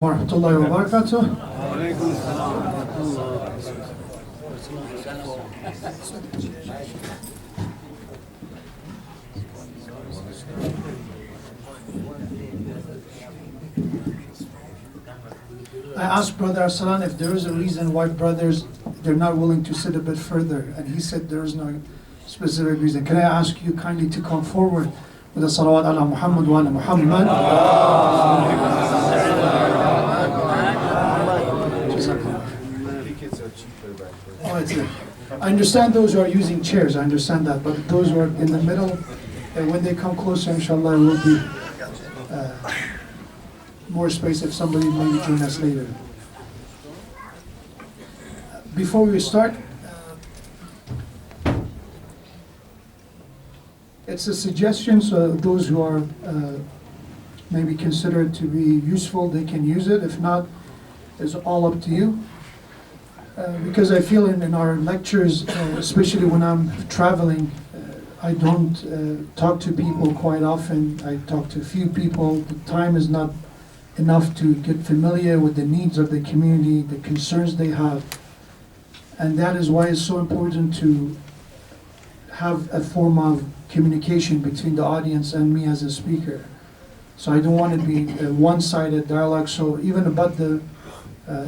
Warahmatullahi wabarakatuh. I asked Brother Arsalan if there is a reason why brothers, they're not willing to sit a bit further, and he said there is no specific reason. Can I ask you kindly to come forward with a salawat ala Muhammad wa ala Muhammad? I understand those who are using chairs, I understand that, but those who are in the middle, when they come closer, inshallah, will be more space if somebody maybe join us later. Before we start, it's a suggestion, so those who are maybe considered to be useful, they can use it. If not, it's all up to you. Because I feel in our lectures, especially when I'm traveling, I don't talk to people quite often. I talk to a few people. The time is not enough to get familiar with the needs of the community, the concerns they have. And that is why it's so important to have a form of communication between the audience and me as a speaker. So I don't want to be a one-sided dialogue. So even about the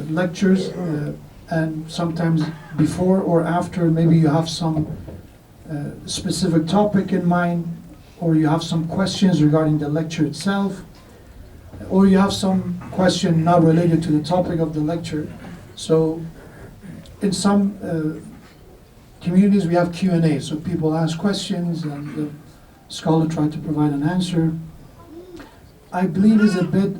lectures, and sometimes before or after, maybe you have some specific topic in mind, or you have some questions regarding the lecture itself, or you have some question not related to the topic of the lecture. So in some communities we have Q&A, so people ask questions and the scholar tries to provide an answer. I believe is a bit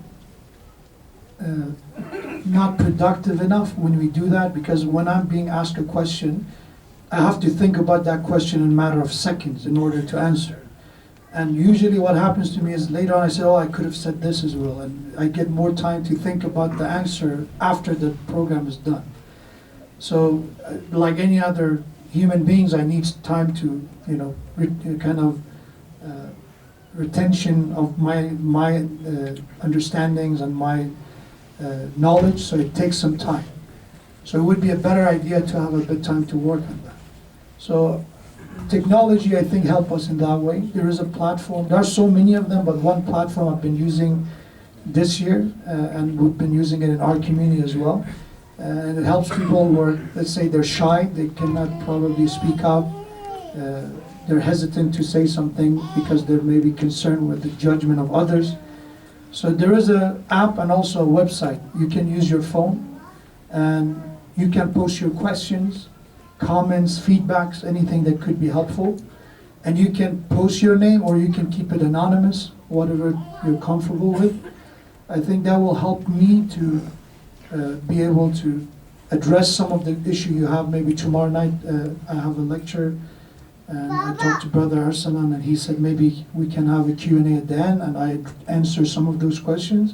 not productive enough when we do that, because when I'm being asked a question, I have to think about that question in a matter of seconds in order to answer. And usually what happens to me is later on I say, oh, I could have said this as well, and I get more time to think about the answer after the program is done. So like any other human beings, I need time to, retention of my understandings and my knowledge, so it takes some time. So it would be a better idea to have a bit of time to work on that. So technology, I think, help us in that way. There is a platform, there are so many of them, but one platform I've been using this year, and we've been using it in our community as well. And it helps people who are, let's say they're shy, they cannot probably speak out, they're hesitant to say something because they're maybe concerned with the judgment of others. So there is an app and also a website. You can use your phone and you can post your questions, comments, feedbacks, anything that could be helpful. And you can post your name or you can keep it anonymous, whatever you're comfortable with. I think that will help me to be able to address some of the issue you have. Maybe tomorrow night I have a lecture, and I talked to Brother Arsalan, and he said maybe we can have a Q&A at the end, and I answer some of those questions.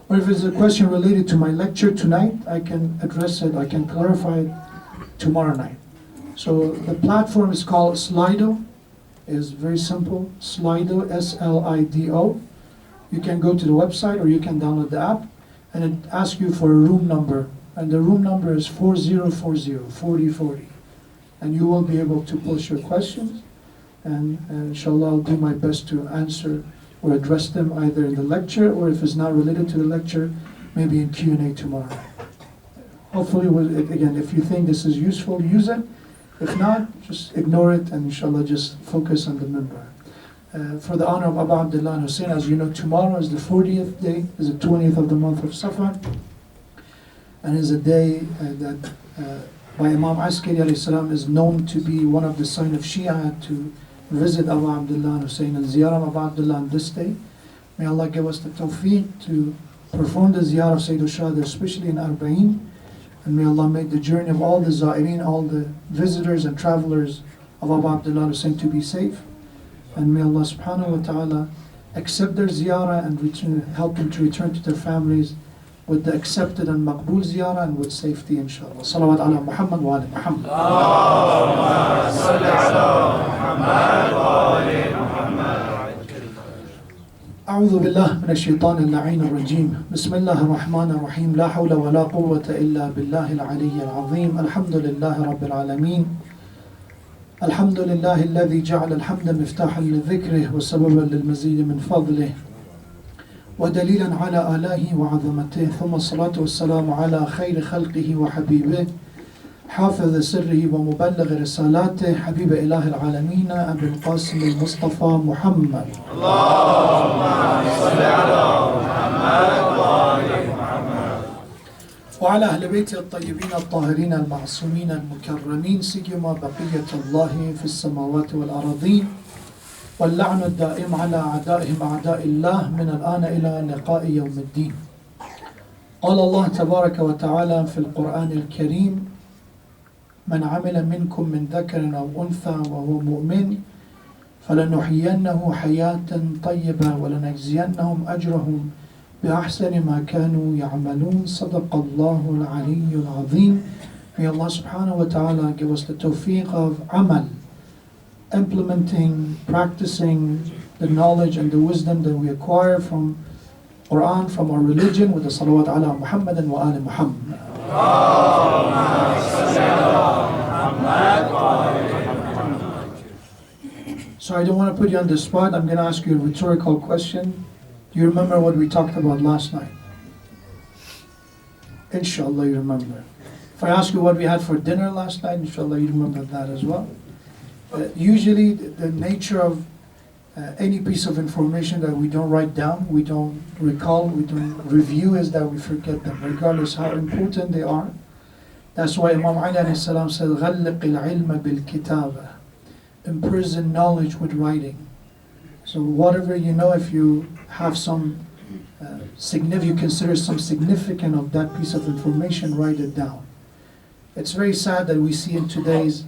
Or if it's a question related to my lecture tonight, I can address it, I can clarify it tomorrow night. So the platform is called Slido. It's very simple, Slido, S-L-I-D-O. You can go to the website or you can download the app, and it asks you for a room number, and the room number is 4040. And you will be able to post your questions, and inshallah I'll do my best to answer or address them either in the lecture, or if it's not related to the lecture, maybe in Q&A tomorrow. Hopefully, again, if you think this is useful, use it. If not, just ignore it, and inshallah just focus on the member. For the honor of Abu Abdullah and Hussein, as you know, tomorrow is the 40th day, is the 20th of the month of Safar, and is a day that by Imam Askari alayhi salam is known to be one of the signs of Shia to visit Abu Abdullah and Hussein and ziyarah of Abu Abdullah on this day. May Allah give us the tawfiq to perform the ziyarah of Sayyid al-Shuhada, especially in Arbaeen, and may Allah make the journey of all the za'ireen, all the visitors and travelers of Abu Abdullah and Hussein to be safe. And may Allah subhanahu wa ta'ala accept their ziyarah and help them to return to their families with the accepted and maqbool ziyarah and with safety, inshallah. Salawat ala Muhammad wa ala Muhammad. Allahumma salli ala Muhammad wa ala Muhammad. أعوذ بالله من الشيطان اللعين الرجيم بسم الله الرحمن الرحيم لا حول ولا قوة إلا بالله العلي العظيم الحمد لله رب العالمين الحمد لله الذي جعل الحمد مفتاحا لذكره وسببا للمزيد من فضله ودليلا على آلائه وعظمته ثم الصلاة والسلام على خير خلقه وحبيبه حافظ سره ومبلغ رسالاته حبيب إله العالمين أبي القاسم المصطفى محمد اللهم صل على محمد وآل محمد وعلى أهل بيته الطيبين الطاهرين المعصومين المكرمين سيما بقية الله في السماوات والأراضين واللعن الدائم على أعدائهم أعداء الله من الآن إلى لقاء يوم الدين. قال الله تبارك وتعالى في القرآن الكريم من عمل منكم من ذكر أو أنثى وهو مؤمن فلنحيينه حياة طيبة ولنجزينهم أجرهم بأحسن ما كانوا يعملون صدق الله العلي العظيم. May Allah subhanahu wa ta'ala give us the tawfiq of amal, implementing, practicing the knowledge and the wisdom that we acquire from Quran, from our religion, with the salawat ala Muhammadin wa ali Muhammad. So I don't want to put you on the spot. I'm going to ask you a rhetorical question. Do you remember what we talked about last night? Inshallah you remember. If I ask you what we had for dinner last night, inshallah you remember that as well. Usually the nature of any piece of information that we don't write down, we don't recall, we don't review, is that we forget them, regardless how important they are. That's why Imam Ali alayhi salam said, غَلِّقِ الْعِلْمَ بِالْكِتَابَةِ, imprison knowledge with writing. So whatever you know, if you have some you consider some significant of that piece of information, write it down. It's very sad that we see in today's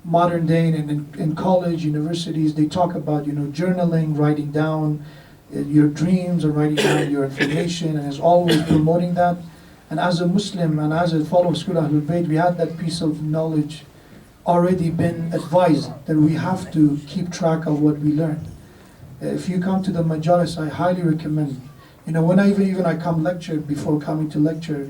modern day and in college, universities, they talk about, journaling, writing down your dreams or writing down your information, and is always promoting that. And as a Muslim and as a follower of School Ahlul Bayt, we had that piece of knowledge already been advised that we have to keep track of what we learn. If you come to the Modarres, I highly recommend. When I come lecture, before coming to lecture,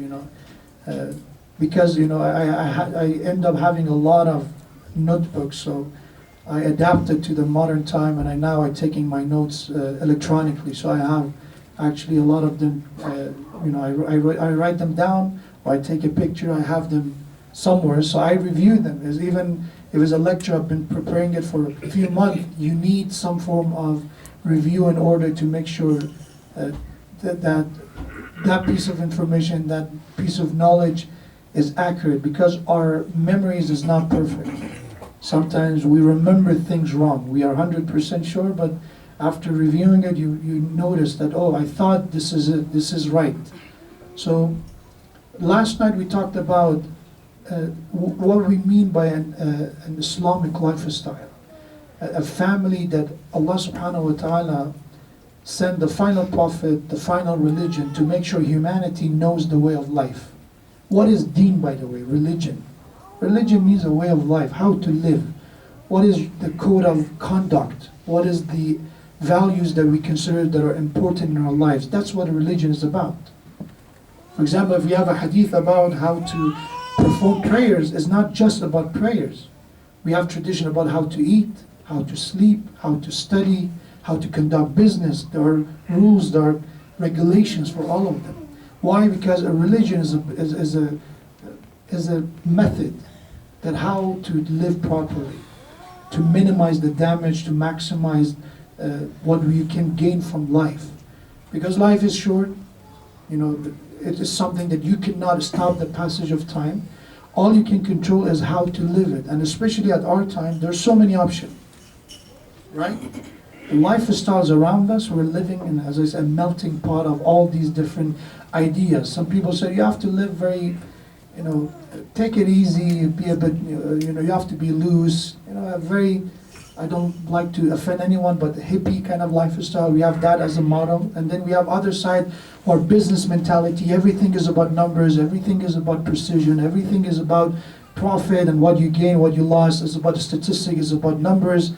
because I end up having a lot of notebooks, so I adapted to the modern time, and now I'm taking my notes electronically. So I have actually a lot of them. I write them down, or I take a picture. I have them somewhere, so I review them. Even if it's a lecture, I've been preparing it for a few months. You need some form of review in order to make sure that piece of information, that piece of knowledge is accurate, because our memories is not perfect. Sometimes we remember things wrong. We are 100% sure, but after reviewing it, you notice that, oh, I thought this is it, this is right. So last night we talked about what we mean by an Islamic lifestyle. A family that Allah subhanahu wa ta'ala sent the final prophet, the final religion, to make sure humanity knows the way of life. What is deen, by the way? Religion. Religion means a way of life, how to live. What is the code of conduct? What is the values that we consider that are important in our lives? That's what a religion is about. For example, if we have a hadith about how to perform prayers, it's not just about prayers. We have tradition about how to eat, how to sleep, how to study, how to conduct business. There are rules, there are regulations for all of them. Why? Because a religion is a method that how to live properly, to minimize the damage, to maximize what we can gain from life. Because life is short, it is something that you cannot stop the passage of time. All you can control is how to live it. And especially at our time, there's so many options, right? The lifestyles around us, we're living in, as I said, a melting pot of all these different ideas. Some people say you have to live very, take it easy, be a bit, you have to be loose, a very, I don't like to offend anyone, but the hippie kind of lifestyle, we have that as a motto. And then we have other side, our business mentality. Everything is about numbers, everything is about precision, everything is about profit and what you gain, what you lost. It's about the statistic, it's about numbers.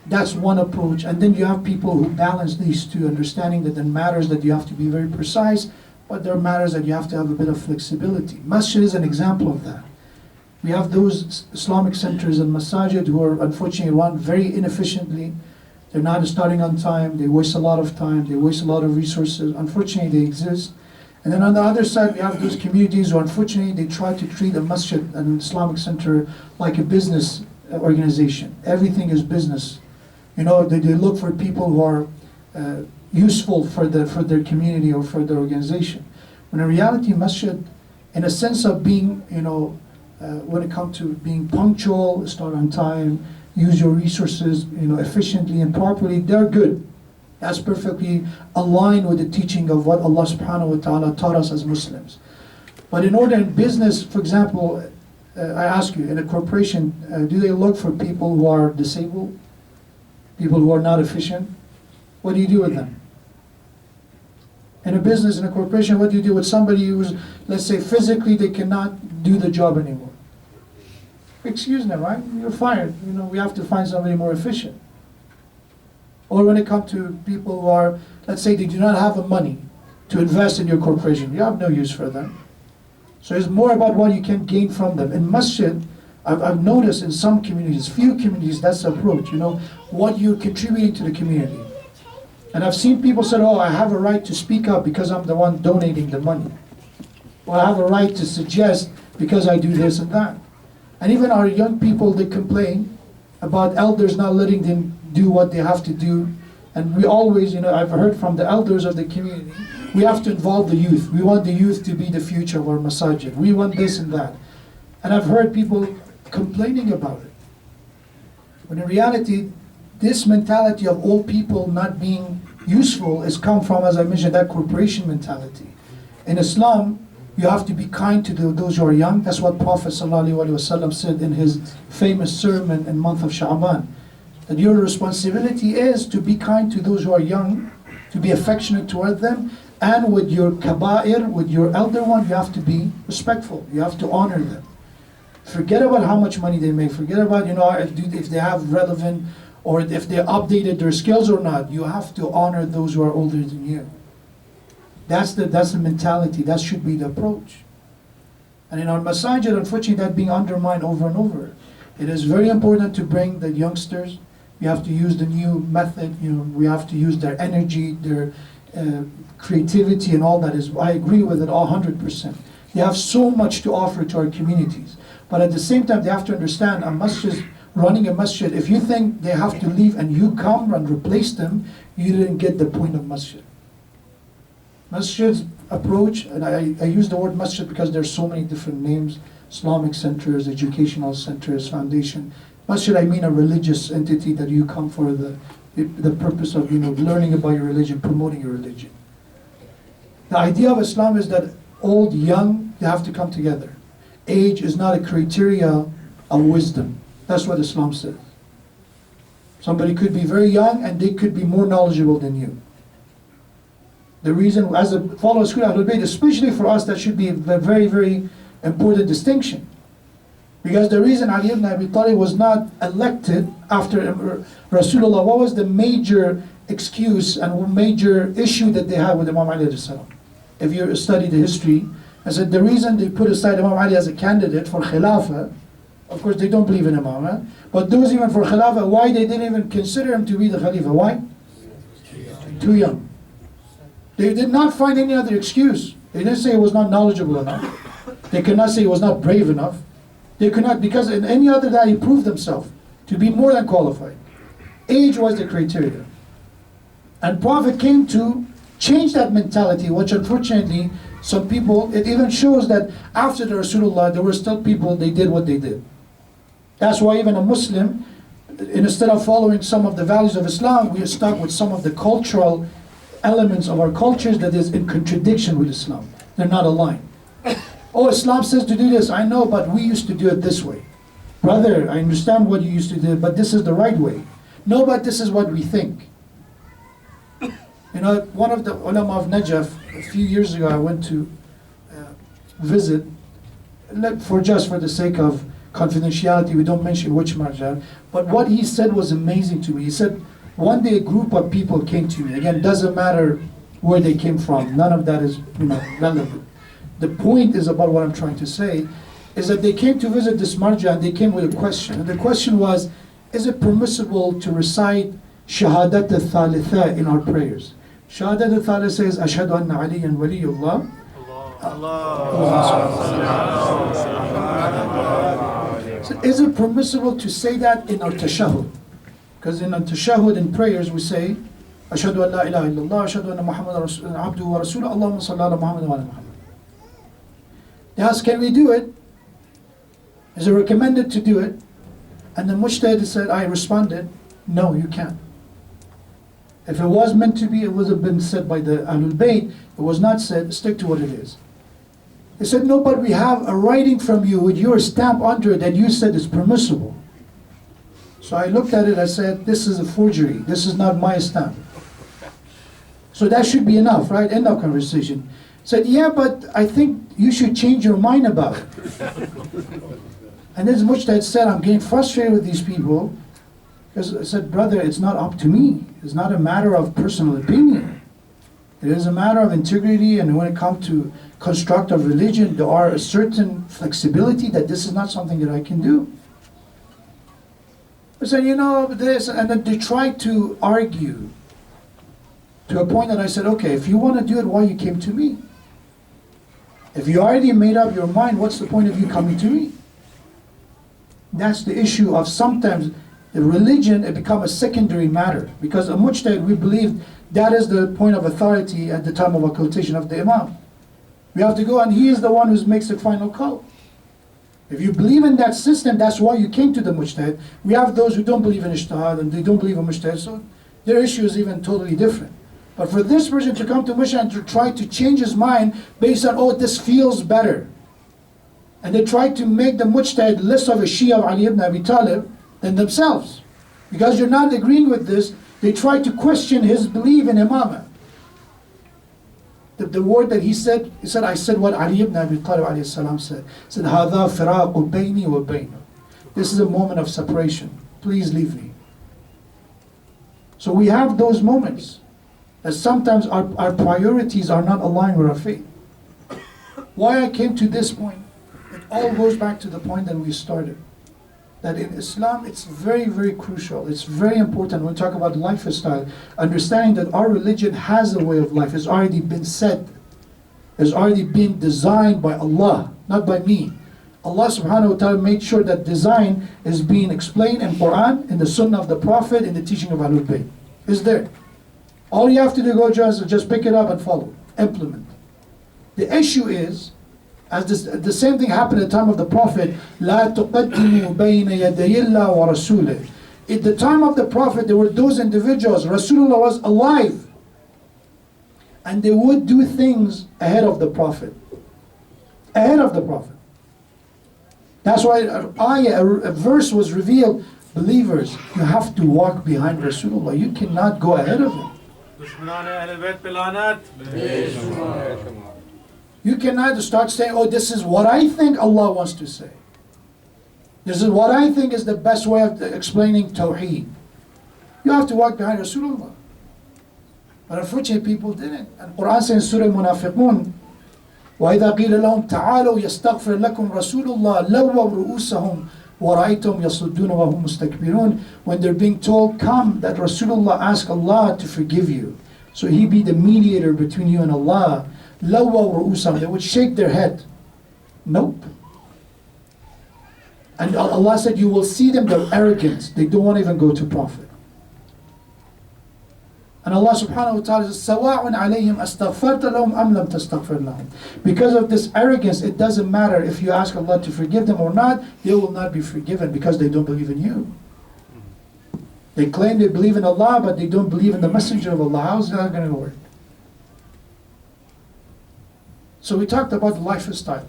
That's one approach. And then you have people who balance these two, understanding that there are matters that you have to be very precise, but there are matters that you have to have a bit of flexibility. Masjid is an example of that. We have those Islamic centers and masajid who are unfortunately run very inefficiently. They're not starting on time, they waste a lot of time, they waste a lot of resources. Unfortunately, they exist. And then on the other side, we have those communities who unfortunately they try to treat a masjid, an Islamic center, like a business organization. Everything is business. You know, they look for people who are useful for their community or for their organization. When in reality, masjid, in a sense of being, you know, when it comes to being punctual, start on time, use your resources, you know, efficiently and properly, they're good. That's perfectly aligned with the teaching of what Allah subhanahu wa ta'ala taught us as Muslims. But in order in business, for example, I ask you, in a corporation, do they look for people who are disabled? People who are not efficient? What do you do with them? In a business, in a corporation, what do you do with somebody who's, let's say, physically they cannot do the job anymore? Excuse them, right? You're fired. You know, we have to find somebody more efficient. Or when it comes to people who are, let's say, they do not have the money to invest in your corporation, you have no use for them. So it's more about what you can gain from them. In masjid, I've noticed in some communities, few communities, that's the approach, you know, what you're contributing to the community. And I've seen people say, oh, I have a right to speak up because I'm the one donating the money. Or I have a right to suggest because I do this and that. And even our young people, they complain about elders not letting them do what they have to do. And we always, you know, I've heard from the elders of the community, we have to involve the youth. We want the youth to be the future of our masajid. We want this and that. And I've heard people complaining about it. When in reality, this mentality of old people not being useful has come from, as I mentioned, that corporation mentality. In Islam, you have to be kind to those who are young. That's what Prophet ﷺ said in his famous sermon in month of Sha'ban. That your responsibility is to be kind to those who are young, to be affectionate toward them, and with your kaba'ir, with your elder one, you have to be respectful. You have to honor them. Forget about how much money they make. Forget about, you know, if they have relevant or if they updated their skills or not. You have to honor those who are older than you. That's the mentality. That should be the approach. And in our masajid, unfortunately, that's being undermined over and over. It is very important to bring the youngsters. We have to use the new method. You know, we have to use their energy, their creativity, and all that. I agree with it 100%. They have so much to offer to our communities. But at the same time, they have to understand a masjid, running a masjid, if you think they have to leave and you come and replace them, you didn't get the point of masjid. Masjid's approach, and I use the word masjid because there's so many different names, Islamic centers, educational centers, foundation. Masjid, I mean a religious entity that you come for the purpose of, you know, learning about your religion, promoting your religion. The idea of Islam is that old, young, they have to come together. Age is not a criteria of wisdom. That's what Islam says. Somebody could be very young and they could be more knowledgeable than you. The reason, as a follower of School Ahlul Bayt, especially for us, that should be a very, very important distinction. Because the reason Ali ibn Abi Talib was not elected after Rasulullah, what was the major excuse and major issue that they had with Imam Ali alayhi salam? If you study the history, I said the reason they put aside Imam Ali as a candidate for Khilafah, of course they don't believe in Imam, but those even for Khilafah, why they didn't even consider him to be the Khalifa? Why? Too young. They did not find any other excuse. They didn't say he was not knowledgeable enough. They could not say he was not brave enough. They could not, because in any other that he proved himself to be more than qualified. Age was the criteria. And Prophet came to change that mentality, which unfortunately some people, it even shows that after the Rasulullah, there were still people, they did what they did. That's why even a Muslim, instead of following some of the values of Islam, we are stuck with some of the cultural elements of our cultures that is in contradiction with Islam. They're not aligned. Oh, Islam says to do this. I know, but we used to do it this way. Brother, I understand what you used to do, but this is the right way. No, but this is what we think. You know, one of the ulama of Najaf, a few years ago, I went to visit, just for the sake of confidentiality, we don't mention which marja. But what he said was amazing to me. He said, one day a group of people came to me. Again, doesn't matter where they came from. None of that is relevant. The point is about what I'm trying to say, is that they came to visit this marja and they came with a question. And the question was, is it permissible to recite Shahadat al-Thalitha in our prayers? Shahadat al-Thalitha says, Ashhadu anna Aliyan waliyullah. So is it permissible to say that in our tashahhud? Because in our tashahhud, in prayers, we say, Ashhadu an la ilaha illallah, Ashhadu anna Muhammadan abduhu wa rasuluh, Allahumma salli ala Muhammad wa ala Muhammad. They asked, can we do it? Is it recommended to do it? And the mujtahid said, I responded, no, you can't. If it was meant to be, it would have been said by the Ahlul Bayt. It was not said, stick to what it is. He said, no, but we have a writing from you with your stamp under it that you said is permissible. So I looked at it, I said, this is a forgery. This is not my stamp. So that should be enough, right? End of conversation. Said, yeah, but I think you should change your mind about it. And this mujtahid said, I'm getting frustrated with these people. Because I said, brother, it's not up to me. It's not a matter of personal opinion. It is a matter of integrity, and when it comes to construct of religion, there are a certain flexibility that this is not something that I can do. I said, this, and then they tried to argue to a point that I said, okay, if you want to do it, why you came to me? If you already made up your mind, what's the point of you coming to me? That's the issue of sometimes the religion, it becomes a secondary matter. Because a mujtahid, we believe that is the point of authority at the time of occultation of the imam. We have to go, and he is the one who makes the final call. If you believe in that system, that's why you came to the mujtahid. We have those who don't believe in ijtihad and they don't believe in mujtahid, so their issue is even totally different. But for this person to come to mujtahid and to try to change his mind based on, oh, this feels better. And they try to make the mujtahid less of a Shia of Ali ibn Abi Talib than themselves. Because you're not agreeing with this, they try to question his belief in imamah. The word that he said, I said what Ali ibn Abi Talib alayhi salam said. He said, هَذَا فِرَاقُ بَيْنِي وَبَيْنُ. This is a moment of separation. Please leave me. So we have those moments that sometimes our priorities are not aligned with our faith. Why I came to this point, it all goes back to the point that we started. That in Islam, it's very, very crucial. It's very important when we talk about lifestyle, understanding that our religion has a way of life. It's already been said. It's already been designed by Allah, not by me. Allah subhanahu wa ta'ala made sure that design is being explained in Quran, in the Sunnah of the Prophet, in the teaching of Ahlul Bayt. It's there. All you have to do is just pick it up and follow, implement. The issue is, as the same thing happened at the time of the Prophet, لا تقدموا بين يدي الله ورسوله. At the time of the Prophet, there were those individuals, Rasulullah was alive, and they would do things ahead of the Prophet. Ahead of the Prophet. That's why a verse was revealed, believers, you have to walk behind Rasulullah. You cannot go ahead of him. You cannot start saying, oh, this is what I think Allah wants to say. This is what I think is the best way of explaining Tawheed. You have to walk behind Rasulullah. But unfortunately, people didn't. And Quran says in Surah Munafiqun, وَإِذَا قِيلَ لَهُمْ تَعَالَوْا يَسْتَغْفِرْ لَكُمْ رَسُولُ اللَّهِ لَوَّوْا رُؤُوسَهُمْ وَرَأَيْتُمْ يَصُدُّونَ وَهُمْ مُسْتَكْبِرُونَ. When they're being told, come, that Rasulullah ask Allah to forgive you. So he be the mediator between you and Allah. لَوَّوْا رُؤُوسَهُمْ. They would shake their head. Nope. And Allah said, you will see them, they're arrogant. They don't want to even go to Prophet. And Allah subhanahu wa ta'ala says, سَوَاءٌ عَلَيْهِمْ أَسْتَغْفَرْتَ لَهُمْ أَمْ لَمْ تَسْتَغْفِرْ لَهُمْ. Because of this arrogance, it doesn't matter if you ask Allah to forgive them or not, they will not be forgiven because they don't believe in you. They claim they believe in Allah, but they don't believe in the messenger of Allah. How's that going to work? So we talked about the lifestyle.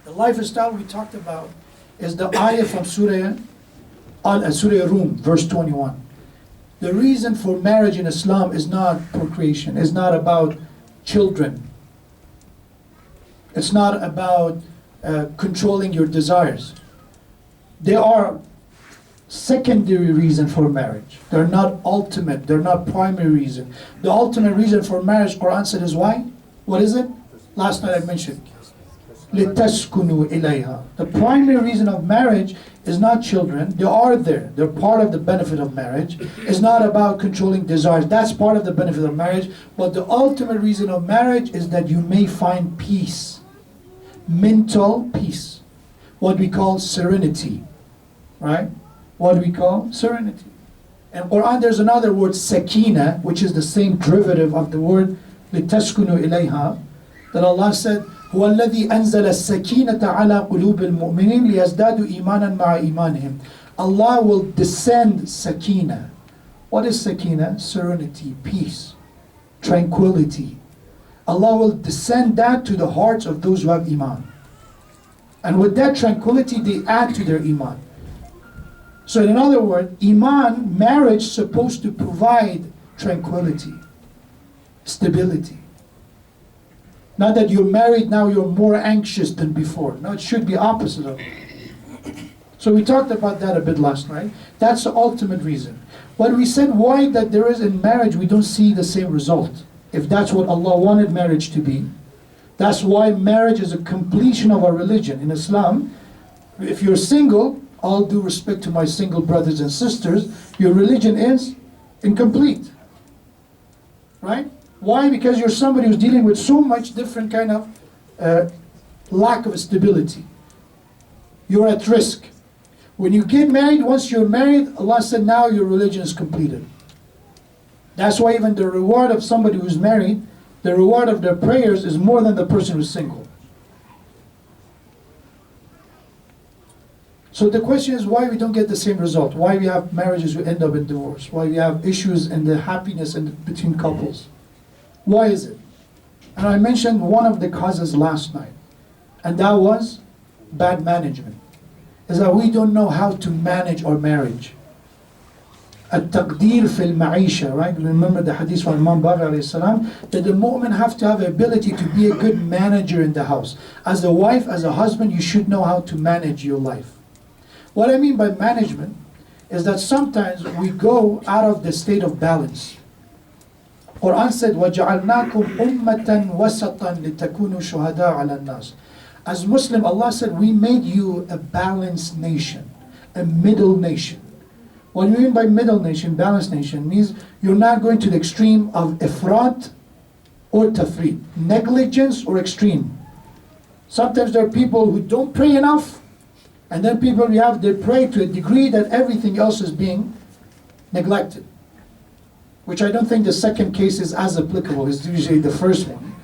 The lifestyle we talked about is the ayah from Surah Rum, verse 21. The reason for marriage in Islam is not procreation. It's not about children. It's not about controlling your desires. They are secondary reason for marriage. They're not ultimate, they're not primary reason. The ultimate reason for marriage, Quran said, is why? What is it? Last night I mentioned. لِتَسْكُنُوا إِلَيْهَا. The primary reason of marriage is not children. They are there. They're part of the benefit of marriage. It's not about controlling desires. That's part of the benefit of marriage. But the ultimate reason of marriage is that you may find peace. Mental peace. What we call serenity. Right? What we call serenity. In Quran there's another word, sakina, which is the same derivative of the word لِتَسْكُنُوا إِلَيْهَا, that Allah said, هو الذي أنزل السكينة على قلوب المؤمنين ليزدادوا إيمانا مع إيمانهم. Allah will descend sakina. What is sakina? Serenity, peace, tranquility. Allah will descend that to the hearts of those who have iman. And with that tranquility, they add to their iman. So in other words, iman, marriage, is supposed to provide tranquility, stability. Not that you're married now, you're more anxious than before. No, it should be opposite of it. So we talked about that a bit last night. That's the ultimate reason. But we said why that there is in marriage we don't see the same result. If that's what Allah wanted marriage to be. That's why marriage is a completion of our religion. In Islam, if you're single, all due respect to my single brothers and sisters, your religion is incomplete. Right? Why? Because you're somebody who's dealing with so much different kind of lack of stability. You're at risk. When you get married, once you're married, Allah said now your religion is completed. That's why even the reward of somebody who's married, the reward of their prayers is more than the person who's single. So the question is why we don't get the same result. Why we have marriages who end up in divorce. Why we have issues in the happiness between couples. Why is it? And I mentioned one of the causes last night. And that was bad management. Is that we don't know how to manage our marriage. التقدير في المعيشة, right? Remember the hadith from Imam Baqir alayhi salam, that the mu'min have to have the ability to be a good manager in the house. As a wife, as a husband, you should know how to manage your life. What I mean by management is that sometimes we go out of the state of balance. Quran said, وَجَعَلْنَاكُمْ أُمَّةً وَسَطًا لِتَكُونُوا شُهَدَاءَ عَلَى النَّاسِ. As Muslim, Allah said, we made you a balanced nation, a middle nation. What do you mean by middle nation, balanced nation? Means you're not going to the extreme of ifrat or tafrit, negligence or extreme. Sometimes there are people who don't pray enough, and then people they pray to a degree that everything else is being neglected. Which I don't think the second case is as applicable. It's usually the first one.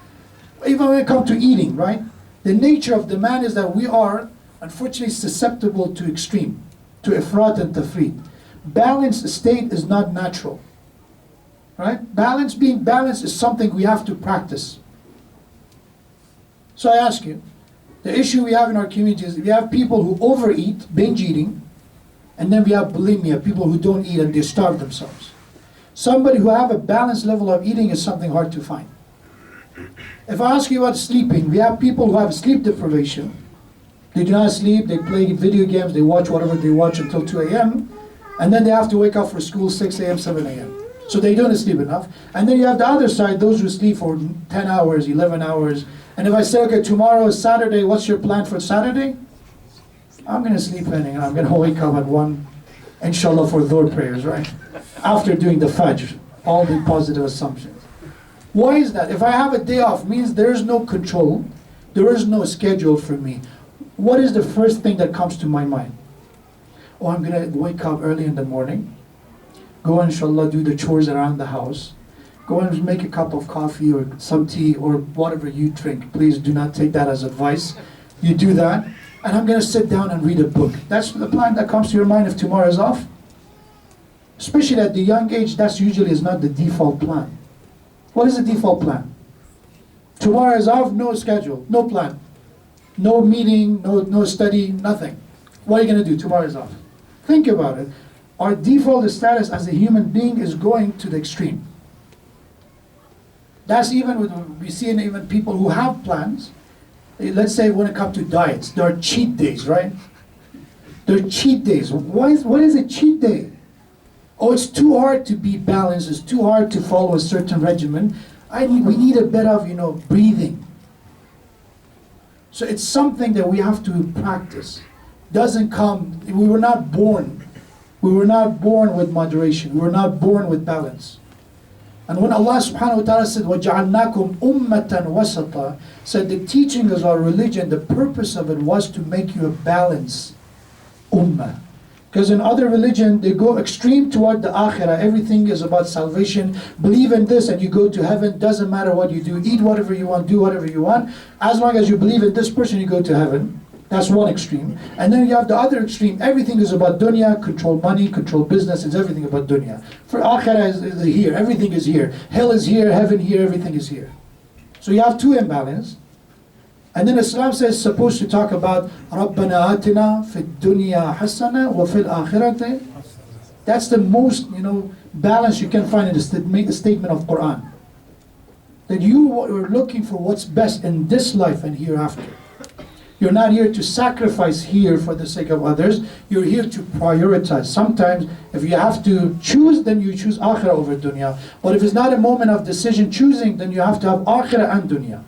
Even when it comes to eating, right? The nature of the man is that we are, unfortunately, susceptible to extreme, to ifrat and tafrit. Balanced state is not natural. Right? Being balanced is something we have to practice. So I ask you, the issue we have in our community is we have people who overeat, binge eating, and then we have bulimia, people who don't eat and they starve themselves. Somebody who have a balanced level of eating is something hard to find. If I ask you about sleeping, we have people who have sleep deprivation. They do not sleep, they play video games, they watch whatever they watch until 2 a.m. And then they have to wake up for school 6 a.m., 7 a.m. So they don't sleep enough. And then you have the other side, those who sleep for 10 hours, 11 hours. And if I say, okay, tomorrow is Saturday, what's your plan for Saturday? I'm going to sleep in and I'm going to wake up at 1, inshallah, for Dhuhr prayers, right? After doing the Fajr, all the positive assumptions. Why is that? If I have a day off, means there is no control, there is no schedule for me. What is the first thing that comes to my mind? Oh, I'm going to wake up early in the morning, go inshallah do the chores around the house, go and make a cup of coffee or some tea or whatever you drink. Please do not take that as advice. You do that, and I'm going to sit down and read a book. That's the plan that comes to your mind if tomorrow is off. Especially at the young age, that's usually is not the default plan. What is the default plan? Tomorrow is off, no schedule, no plan. No meeting, no study, nothing. What are you going to do? Tomorrow is off. Think about it. Our default status as a human being is going to the extreme. That's even with, we see in even people who have plans. Let's say when it comes to diets, there are cheat days, right? They're cheat days. What is a cheat day? Oh, it's too hard to be balanced. It's too hard to follow a certain regimen. We need a bit of, breathing. So it's something that we have to practice. Doesn't come, we were not born. We were not born with moderation. We were not born with balance. And when Allah subhanahu wa ta'ala said, وَجَعَلْنَاكُمْ أُمَّةً وَسَطًا, said the teaching of our religion, the purpose of it was to make you a balanced ummah. Because in other religion, they go extreme toward the akhirah. Everything is about salvation. Believe in this and you go to heaven. Doesn't matter what you do. Eat whatever you want. Do whatever you want. As long as you believe in this person, you go to heaven. That's one extreme. And then you have the other extreme. Everything is about dunya. Control money. Control business. It's everything about dunya. For akhirah is here. Everything is here. Hell is here. Heaven here. Everything is here. So you have two imbalance. And then Islam says, supposed to talk about رَبَّنَا آتِنَا فِي الدُّنْيَا حَسَنَةً وَفِي الْآخِرَةِ. That's the most, balance you can find in the statement of Quran. That you are looking for what's best in this life and hereafter. You're not here to sacrifice here for the sake of others. You're here to prioritize. Sometimes, if you have to choose, then you choose akhirah over dunya. But if it's not a moment of decision choosing, then you have to have akhirah and dunya.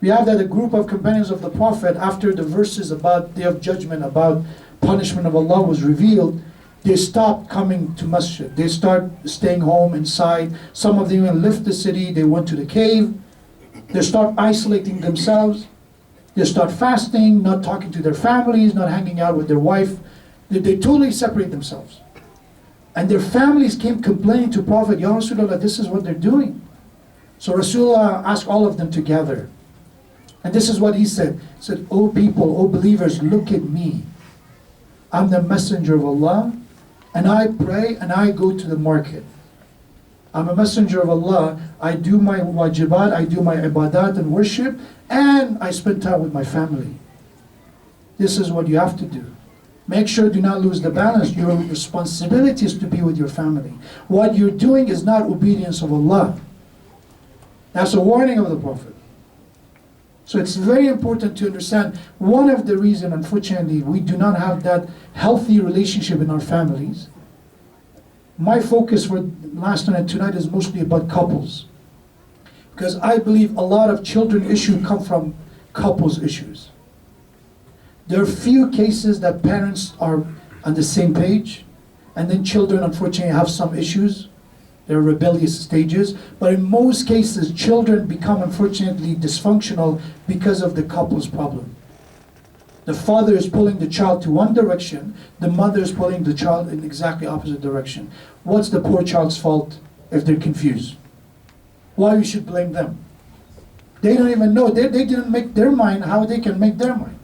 We have that a group of companions of the Prophet, after the verses about Day of Judgment, about punishment of Allah was revealed, they stopped coming to masjid. They start staying home inside. Some of them even left the city. They went to the cave. They start isolating themselves. They start fasting, not talking to their families, not hanging out with their wife. They totally separate themselves. And their families came complaining to Prophet, Ya Rasulullah, this is what they're doing. So Rasulullah asked all of them to gather. And this is what he said. He said, "O people, O believers, look at me. I'm the messenger of Allah, and I pray and I go to the market. I'm a messenger of Allah. I do my wajibat, I do my ibadat and worship, and I spend time with my family. This is what you have to do. Make sure do not lose the balance. Your responsibility is to be with your family. What you're doing is not obedience of Allah." That's a warning of the Prophet. So it's very important to understand, one of the reasons, unfortunately, we do not have that healthy relationship in our families. My focus for last night and tonight is mostly about couples. Because I believe a lot of children issues come from couples issues. There are few cases that parents are on the same page, and then children unfortunately have some issues. There are rebellious stages, but in most cases, children become unfortunately dysfunctional because of the couple's problem. The father is pulling the child to one direction, the mother is pulling the child in exactly opposite direction. What's the poor child's fault if they're confused? Why we should blame them? They don't even know, they didn't make their mind how they can make their mind.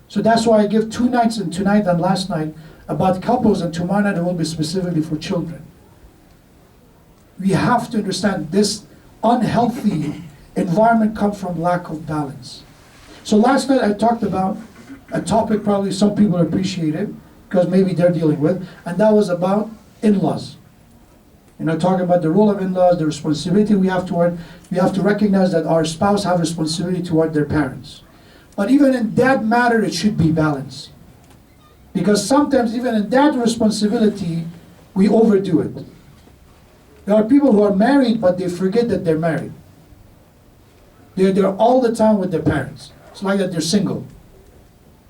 So that's why I give 2 nights, and tonight and last night, about couples, and tomorrow night it will be specifically for children. We have to understand this unhealthy environment comes from lack of balance. So last night I talked about a topic probably some people appreciated because maybe they're dealing with, and that was about in-laws. Talking about the role of in-laws, the responsibility we have to recognize that our spouse have responsibility toward their parents. But even in that matter, it should be balanced. Because sometimes even in that responsibility, we overdo it. There are people who are married, but they forget that they're married. They're all the time with their parents. It's like that they're single.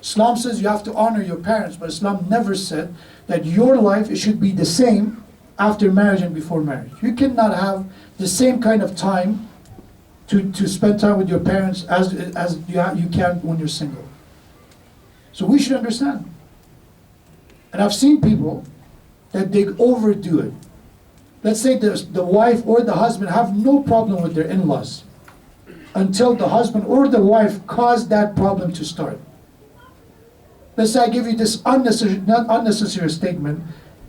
Islam says you have to honor your parents, but Islam never said that your life it should be the same after marriage and before marriage. You cannot have the same kind of time to spend time with your parents as you can when you're single. So we should understand. And I've seen people that they overdo it. Let's say the wife or the husband have no problem with their in-laws until the husband or the wife caused that problem to start. Let's say I give you this unnecessary statement,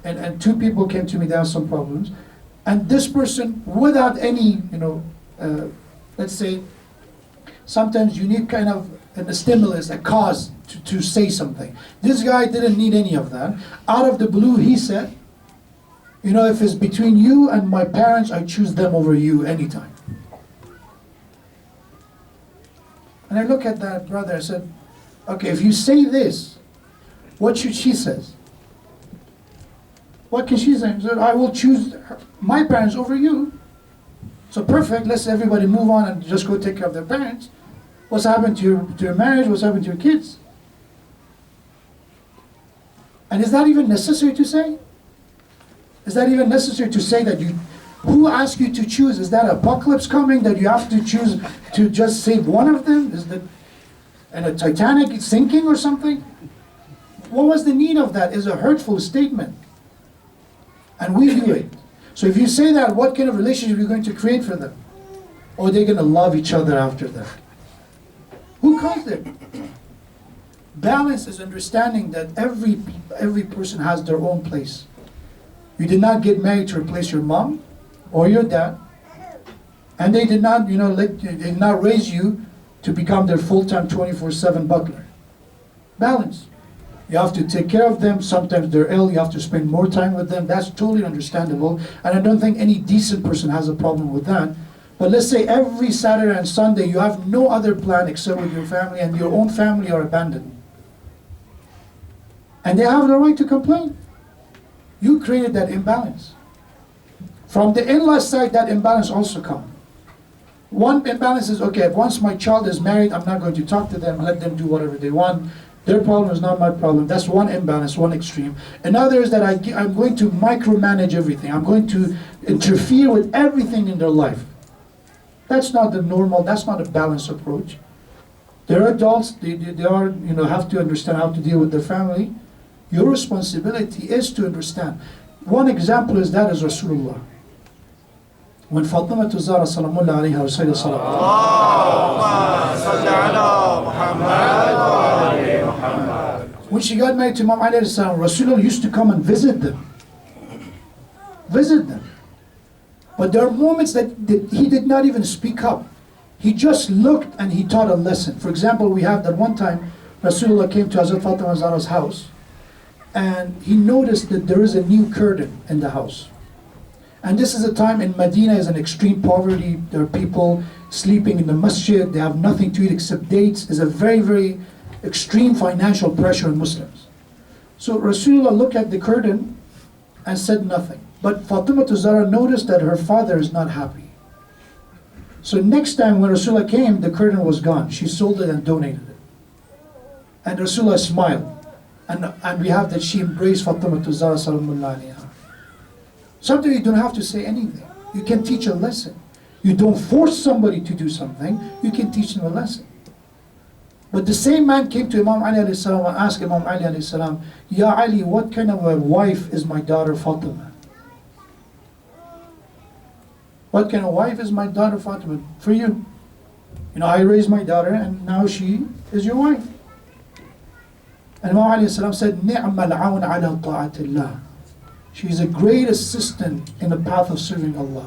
and 2 people came to me, they have some problems, and this person, without any, let's say, sometimes you need kind of a stimulus, a cause to say something. This guy didn't need any of that. Out of the blue, he said, if it's between you and my parents, I choose them over you anytime. And I look at that brother, I said, Okay, if you say this, what should she say? What can she say? She said, I will choose my parents over you. So perfect, let's everybody move on and just go take care of their parents. What's happened to your marriage? What's happened to your kids? And is that even necessary to say? Is that even necessary to say that who asked you to choose? Is that apocalypse coming that you have to choose to just save one of them? And a Titanic is sinking or something? What was the need of that? It's a hurtful statement. And we do it. So if you say that, what kind of relationship are you going to create for them? Or are they going to love each other after that? Who caused it? Balance is understanding that every person has their own place. You did not get married to replace your mom or your dad. And they did not, they did not raise you to become their full-time 24/7 butler. Balance. You have to take care of them. Sometimes they're ill. You have to spend more time with them. That's totally understandable. And I don't think any decent person has a problem with that. But let's say every Saturday and Sunday you have no other plan except with your family, and your own family are abandoned. And they have the right to complain. You created that imbalance. From the in-law side, that imbalance also comes. One imbalance is, okay, once my child is married, I'm not going to talk to them, let them do whatever they want. Their problem is not my problem. That's one imbalance, one extreme. Another is that I'm going to micromanage everything. I'm going to interfere with everything in their life. That's not the normal, that's not a balanced approach. They're adults, they are, have to understand how to deal with their family. Your responsibility is to understand. One example is that is Rasulullah. When Fatima to Zahra Salamullah alayha wa sallam, when she got married to Imam Ali alayhi salam, Rasulullah used to come and visit them. Visit them. But there are moments that he did not even speak up. He just looked and he taught a lesson. For example, we have that one time Rasulullah came to Hazrat Fatima Zahra's house, and he noticed that there is a new curtain in the house. And this is a time in Medina is an extreme poverty. There are people sleeping in the masjid. They have nothing to eat except dates. There's a very, very extreme financial pressure on Muslims. So Rasulullah looked at the curtain and said nothing. But Fatima to Zahra noticed that her father is not happy. So next time when Rasulullah came, the curtain was gone. She sold it and donated it. And Rasulullah smiled. And we have that she embraced Fatima to Zahra Salamullah alayha. Sometimes you don't have to say anything. You can teach a lesson. You don't force somebody to do something. You can teach them a lesson. But the same man came to Imam Ali alayhi salam and asked Imam Ali alayhi salam, Ya Ali, what kind of a wife is my daughter Fatima? What kind of wife is my daughter Fatima? For you. I raised my daughter and now she is your wife. And Imam alayhi salam said, Ni'mal awn ala ta'atillah. She is a great assistant in the path of serving Allah.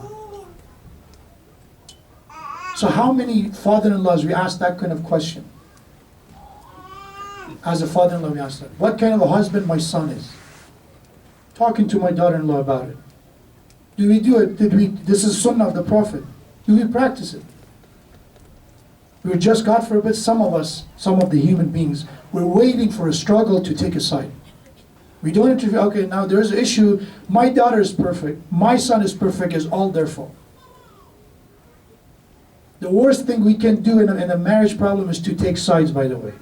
So how many father-in-laws we ask that kind of question? As a father-in-law we ask that. What kind of a husband my son is? Talking to my daughter-in-law about it. Do we do it? This is sunnah of the Prophet. Do we practice it? We're just, God forbid, some of us, some of the human beings, we're waiting for a struggle to take a side. We don't interview, okay, now there's an issue, my daughter is perfect, my son is perfect, it's all their fault. The worst thing we can do in a marriage problem is to take sides, by the way.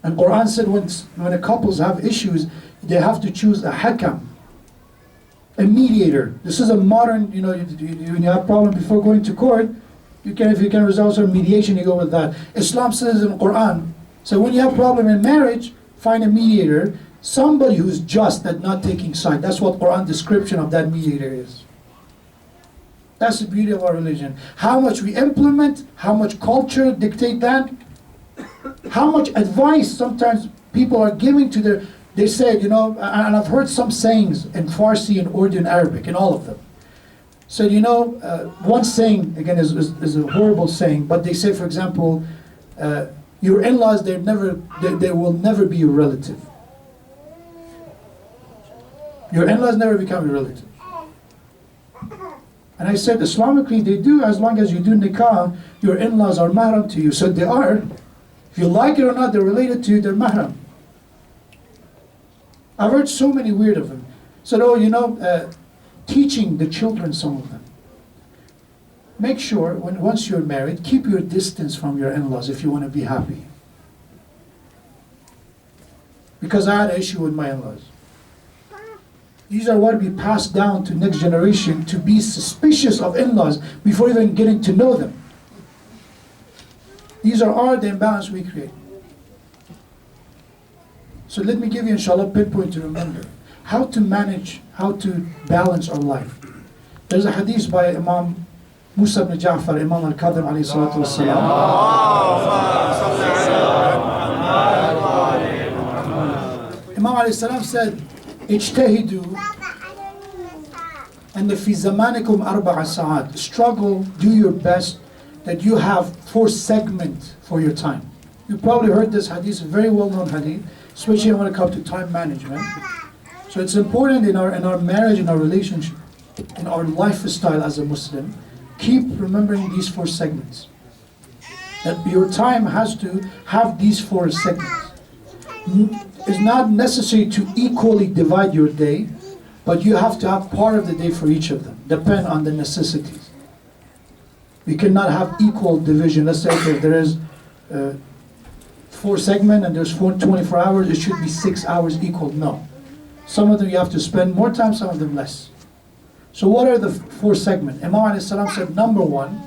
And Quran said when a couples have issues, they have to choose a hakam, a mediator. This is a modern, when you have a problem before going to court, if you can resolve some mediation, you go with that. Islam says in Quran, so when you have a problem in marriage, find a mediator, somebody who's just and not taking side. That's what Quran description of that mediator is. That's the beauty of our religion. How much we implement, how much culture dictate that, how much advice sometimes people are giving to they said, and I've heard some sayings in Farsi and Urdu and Arabic, in all of them. So, one saying, again, is a horrible saying, but they say, for example, your in-laws, they will never be your relative. Your in-laws never become your relative. And I said, Islamically, they do, as long as you do nikah, your in-laws are mahram to you. So they are. If If you like it or not, they're related to you, they're mahram. I've heard so many weird of them. Said, oh, teaching the children, some of them. Make sure, once you're married, keep your distance from your in-laws if you want to be happy. Because I had an issue with my in-laws. These are what we pass down to next generation, to be suspicious of in-laws before even getting to know them. These are the imbalance we create. So let me give you, inshallah, pinpoint to remember. How to manage, how to balance our life. There's a hadith by Imam Musa ibn Ja'far, Imam al-Kadhim alayhi salatu wassalam. Imam alayhi salam said, اجتهدوا and في زمانكم 4 ساعات. Struggle, do your best that you have 4 segments for your time. You probably heard this hadith, a very well-known hadith, especially when it comes to time management. So it's important in our marriage, in our relationship, in our lifestyle as a Muslim, keep remembering these 4 segments. That your time has to have these 4 segments. It's not necessary to equally divide your day, but you have to have part of the day for each of them, depend on the necessities. We cannot have equal division. Let's say if there is 4 segments and there's 24 hours, it should be 6 hours equal. No. Some of them you have to spend more time, some of them less. So what are the 4 segments? Imam alayhi salam said, number 1,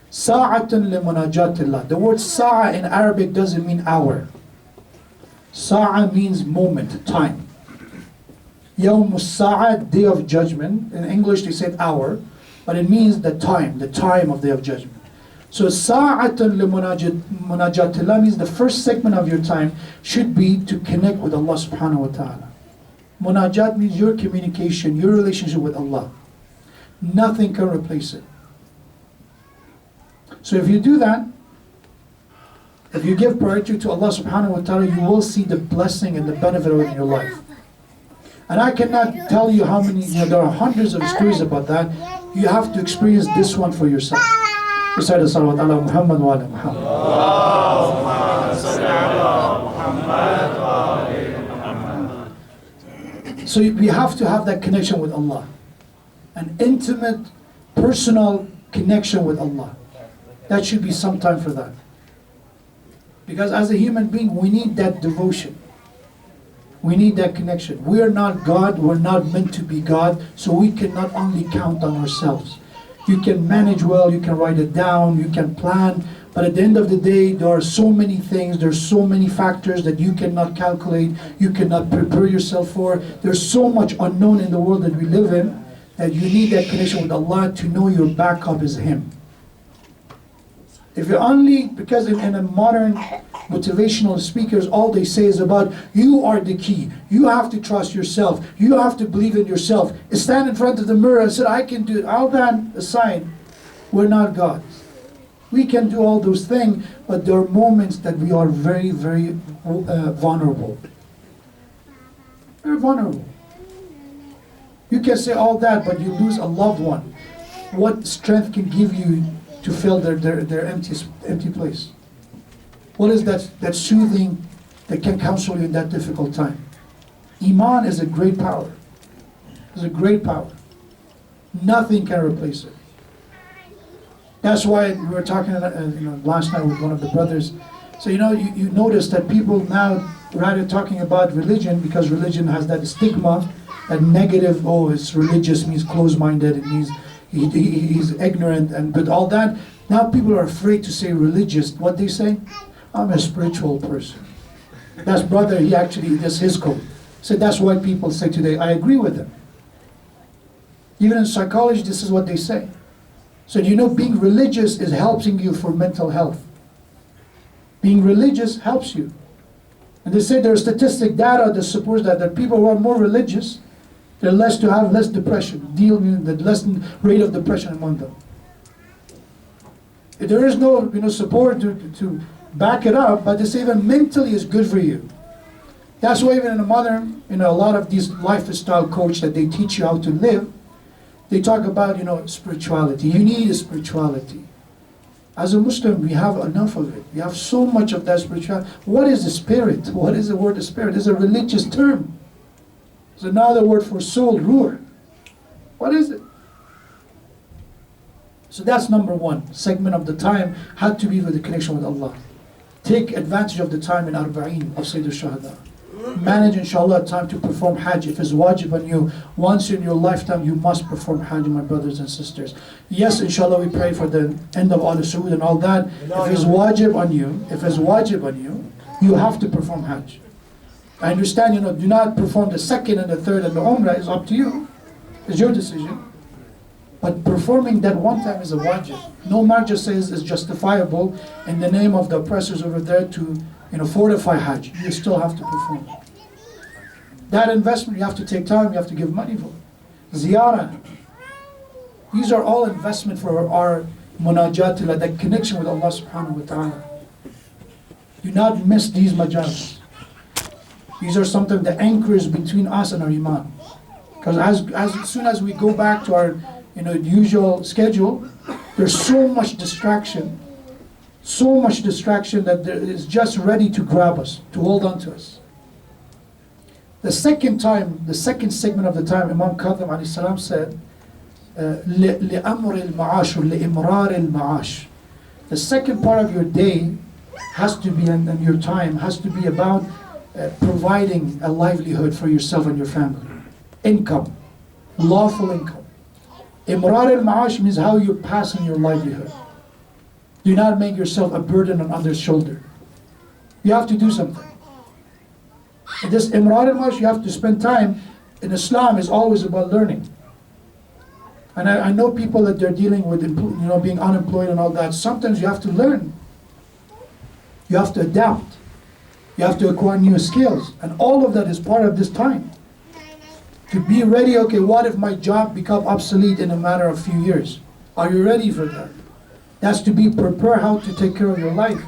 sa'atun li munajatillah. The word sa'a in Arabic doesn't mean hour. Sa'a means moment, time. Yawm as-sa'a, day of judgment. In English they said hour, but it means the time of day of judgment. So sa'atun li munajatillah means the first segment of your time should be to connect with Allah subhanahu wa ta'ala. Munajat means your communication, your relationship with Allah. Nothing can replace it. So if you do that, if you give priority to Allah subhanahu wa ta'ala, you will see the blessing and the benefit of it in your life. And I cannot tell you how many, there are hundreds of stories about that. You have to experience this one for yourself. Recite salawat ala Muhammad wa ala Muhammad. So we have to have that connection with Allah. An intimate, personal connection with Allah. That should be some time for that. Because as a human being, we need that devotion. We need that connection. We are not God, we're not meant to be God, so we cannot only count on ourselves. You can manage well, you can write it down, you can plan, but at the end of the day, there are so many things, there's so many factors that you cannot calculate, you cannot prepare yourself for. There's so much unknown in the world that we live in, that you need that connection with Allah to know your backup is Him. If you only, because in a modern motivational speakers, all they say is about, you are the key, you have to trust yourself, you have to believe in yourself. Stand in front of the mirror and say, I can do it. All that aside, we're not God. We can do all those things, but there are moments that we are very, very vulnerable. Very vulnerable. You can say all that, but you lose a loved one. What strength can give you to fill their empty place? What is that soothing that can counsel you in that difficult time? Iman is a great power. It's a great power. Nothing can replace it. That's why we were talking last night with one of the brothers. So you notice that people now rather talking about religion, because religion has that stigma, that negative, oh, it's religious means closed-minded, it means he's ignorant, but all that. Now people are afraid to say religious. What they say? I'm a spiritual person. That's brother, that's his code. So that's why people say today, I agree with them. Even in psychology, this is what they say. So being religious is helping you for mental health. Being religious helps you. And they say there's statistic data that supports that people who are more religious, they're less to have less depression, the less rate of depression among them. There is no support to back it up, but they say even mentally is good for you. That's why even in the modern, a lot of these lifestyle coach that they teach you how to live, they talk about spirituality. You need a spirituality. As a Muslim, we have enough of it. We have so much of that spirituality. What is the spirit? What is the word of spirit? It's a religious term. It's another word for soul, ruh. What is it? So that's number one. Segment of the time had to be with the connection with Allah. Take advantage of the time in Arbaeen of Sayyid al-Shuhada. Manage, inshallah, time to perform Hajj. If it's wajib on you, once in your lifetime, you must perform Hajj, my brothers and sisters. Yes, inshallah, we pray for the end of Al Saud and all that. If it's wajib on you, you have to perform Hajj. I understand, do not perform the second and the third and the Umrah is up to you. It's your decision. But performing that one time is a wajib. No marja says it's justifiable in the name of the oppressors over there to fortify Hajj. You still have to perform. That investment, you have to take time, you have to give money for. Ziyarah. These are all investment for our munajat, that connection with Allah subhanahu wa ta'ala. Do not miss these majalis. These are something the anchors between us and our iman. Because as soon as we go back to our usual schedule, there's so much distraction that there is just ready to grab us, to hold on to us. The second segment of the time, Imam Kadhim alayhi salam said, لِأَمْرِ الْمَعَاشُ لِإِمْرَارِ الْمَعَاشِ. The second part of your day has to be, and your time has to be about providing a livelihood for yourself and your family. Income, lawful income. Imrar al-ma'ash means how you're passing your livelihood. Do not make yourself a burden on others' shoulder. You have to do something. And this imrar al-ma'ash, you have to spend time. In Islam is always about learning. And I know people that they're dealing with being unemployed and all that. Sometimes you have to learn. You have to adapt. You have to acquire new skills. And all of that is part of this time. To be ready, okay, what if my job become obsolete in a matter of few years? Are you ready for that? That's to be prepared how to take care of your life.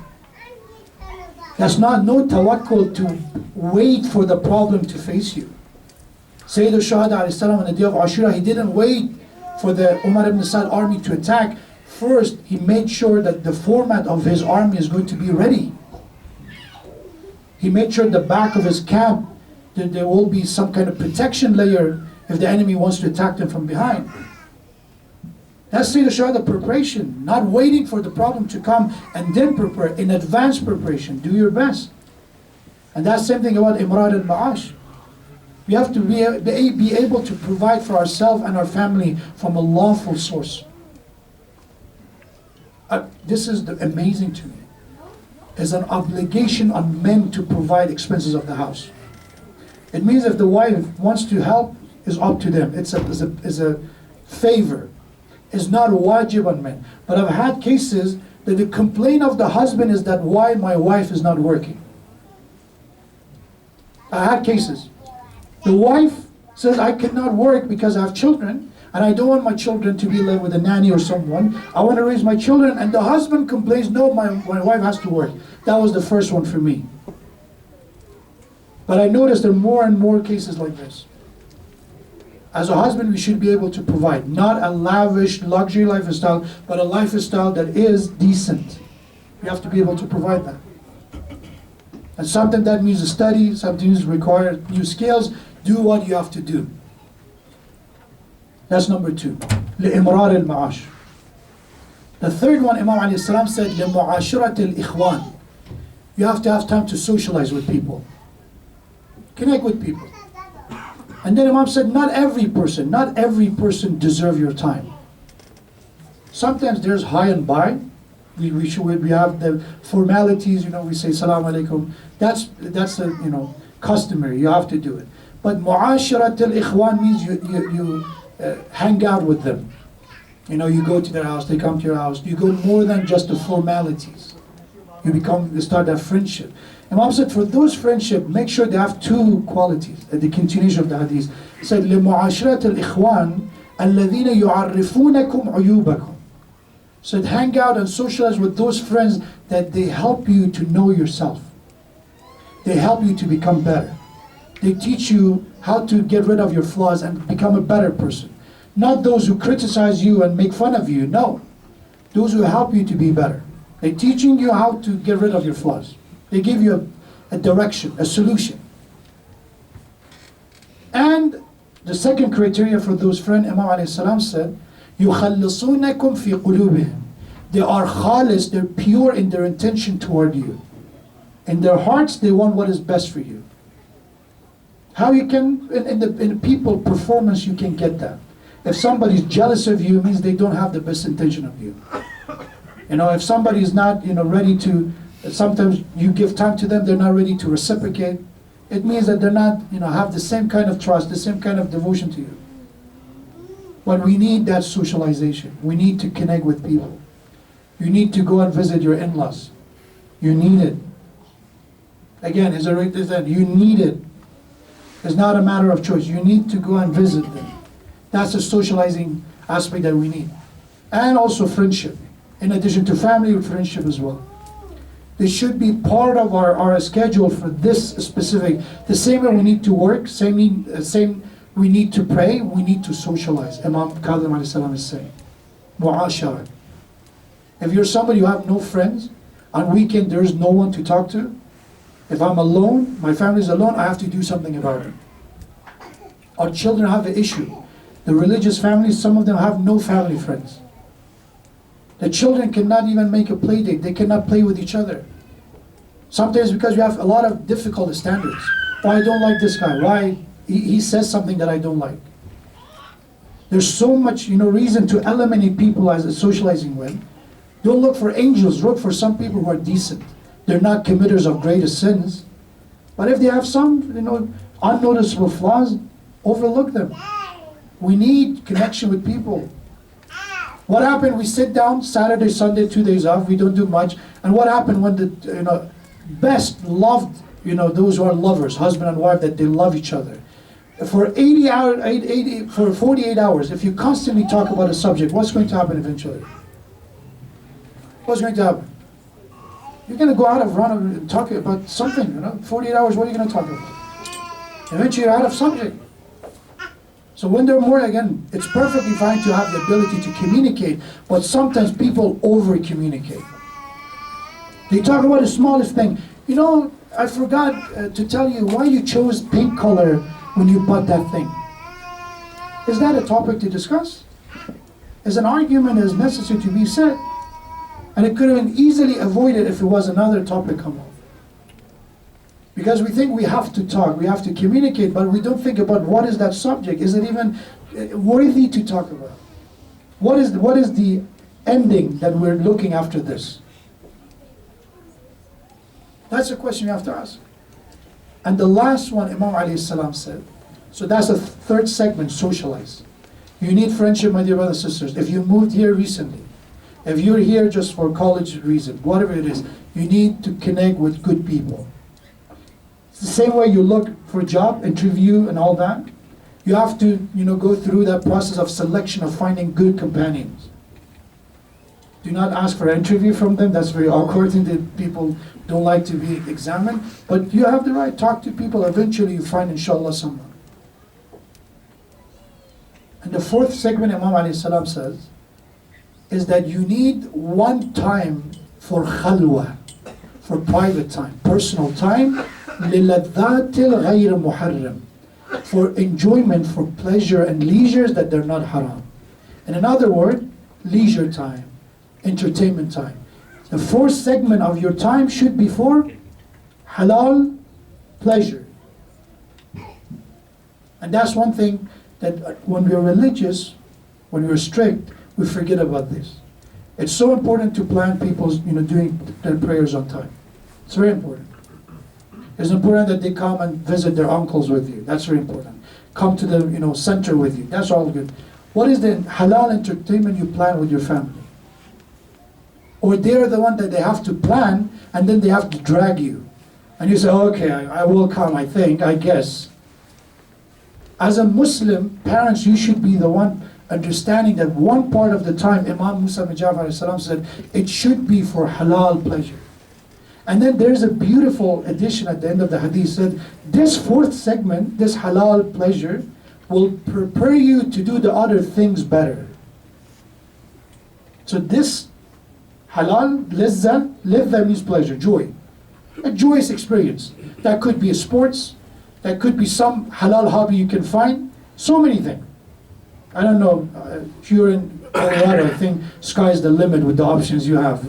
That's not no tawakkul to wait for the problem to face you. Sayyid al-Shuhada alayhi salam on the day of Ashura, he didn't wait for the Umar ibn Sa'd army to attack. First, he made sure that the format of his army is going to be ready. He made sure the back of his camp, that there will be some kind of protection layer if the enemy wants to attack them from behind. That's Sayyid al-Shuhada preparation, not waiting for the problem to come and then prepare. In advance preparation, do your best. And that's the same thing about Imrar al-Ma'ash. We have to be able to provide for ourselves and our family from a lawful source. This is amazing to me. There's an obligation on men to provide expenses of the house. It means if the wife wants to help, it's up to them. It's a favor. It's not wajib on men. But I've had cases that the complaint of the husband is that why my wife is not working. I had cases. The wife says, I cannot work because I have children, and I don't want my children to be left with a nanny or someone. I want to raise my children. And the husband complains, no, my wife has to work. That was the first one for me. But I noticed there are more and more cases like this. As a husband, we should be able to provide. Not a lavish luxury lifestyle, but a lifestyle that is decent. We have to be able to provide that. And something that means a study, something that requires new skills, do what you have to do. That's number two. لِإِمْرَارِ الْمَعَاشِ. The third one, Imam alayhi salam said, لِمُعَاشِرَةِ الْإِخْوَانِ. You have to have time to socialize with people. Connect with people. And then Imam said, not every person deserves your time. Sometimes there's high and by. We have the formalities, we say salam alaikum. That's customary. You have to do it. But mu'asharat al-ikhwan means you hang out with them. You go to their house, they come to your house. You go more than just the formalities. You start that friendship. Imam said for those friendship, make sure they have two qualities. At the continuation of the hadith, he said, لِمُعَاشِرَةِ الْإِخْوَانِ الَّذِينَ يُعَرِّفُونَكُمْ عُيُوبَكُمْ. Said hang out and socialize with those friends that they help you to know yourself. They help you to become better. They teach you how to get rid of your flaws and become a better person. Not those who criticize you and make fun of you, no. those who help you to be better. They're teaching you how to get rid of your flaws. They give you a direction, a solution. And the second criteria for those friends, Imam alayhi salam said, يُخَلِّصُونَكُمْ فِي قُلُوبِهِمْ. They are khalis, they're pure in their intention toward you. In their hearts, they want what is best for you. How you can, in people performance, you can get that. If somebody's jealous of you, it means they don't have the best intention of you. You know, if somebody is not, ready to, sometimes you give time to them, they're not ready to reciprocate. It means that they're not, have the same kind of trust, the same kind of devotion to you. But we need that socialization. We need to connect with people. You need to go and visit your in-laws. You need it. Again, is it right? Is that you need it? It's not a matter of choice. You need to go and visit them. That's the socializing aspect that we need. And also friendship. In addition to family, friendship as well. This should be part of our schedule for this specific. The same way we need to work, same we need to pray, we need to socialize. Imam Qadim alayhi salam is saying. Mu'ashara. If you're somebody who have no friends, on weekend there's no one to talk to. If I'm alone, my family's alone, I have to do something about it. Our children have an issue. The religious families, some of them have no family friends. The children cannot even make a play date. They cannot play with each other. Sometimes because we have a lot of difficult standards. Why I don't like this guy? Why he says something that I don't like? There's so much reason to eliminate people as a socializing with. Don't look for angels. Look for some people who are decent. They're not committers of greatest sins. But if they have some unnoticeable flaws, overlook them. We need connection with people. What happened? We sit down Saturday, Sunday, 2 days off. We don't do much. And what happened when the best loved those who are lovers, husband and wife, that they love each other for 48 hours? If you constantly talk about a subject, what's going to happen eventually? What's going to happen? You're going to go out of run and talk about something. 48 hours. What are you going to talk about? Eventually, you're out of subject. So when they're more, again, it's perfectly fine to have the ability to communicate, but sometimes people over-communicate. They talk about the smallest thing. I forgot to tell you why you chose pink color when you bought that thing. Is that a topic to discuss? Is an argument is necessary to be said? And it could have been easily avoided if it was another topic come up. Because we think we have to talk, we have to communicate, but we don't think about what is that subject. Is it even worthy to talk about? What is the ending that we're looking after this? That's a question you have to ask. And the last one, Imam alayhi salam said, so that's the third segment, socialize. You need friendship, my dear brothers and sisters. If you moved here recently, if you're here just for college reason, whatever it is, you need to connect with good people. It's the same way you look for a job, interview and all that. You have to, go through that process of selection of finding good companions. Do not ask for an interview from them. That's very awkward and that people don't like to be examined. But you have the right, talk to people. Eventually you find, inshallah, someone. And the fourth segment, Imam alayhi salam says, is that you need one time for khalwa, for private time, personal time, لِلَذَّاتِ الْغَيْرِ مُحَرَّمِ, for enjoyment, for pleasure and leisures that they're not haram. And in other words, leisure time, entertainment time. The fourth segment of your time should be for halal pleasure. And that's one thing that when we're religious, when we're strict, we forget about this. It's so important to plan people's, doing their prayers on time. It's very important. It's important that they come and visit their uncles with you. That's very important. Come to the, center with you. That's all good. What is the halal entertainment you plan with your family? Or they're the one that they have to plan and then they have to drag you. And you say, okay, I will come, I think, I guess. As a Muslim, parents, you should be the one understanding that one part of the time, Imam Musa bin Ja'far said, it should be for halal pleasure. And then there's a beautiful addition at the end of the hadith said, this fourth segment, this halal pleasure, will prepare you to do the other things better. So this Halal, ladha means pleasure, joy. A joyous experience. That could be a sports, that could be some halal hobby you can find, so many things. I don't know, if you're in Colorado, I think sky's the limit with the options you have.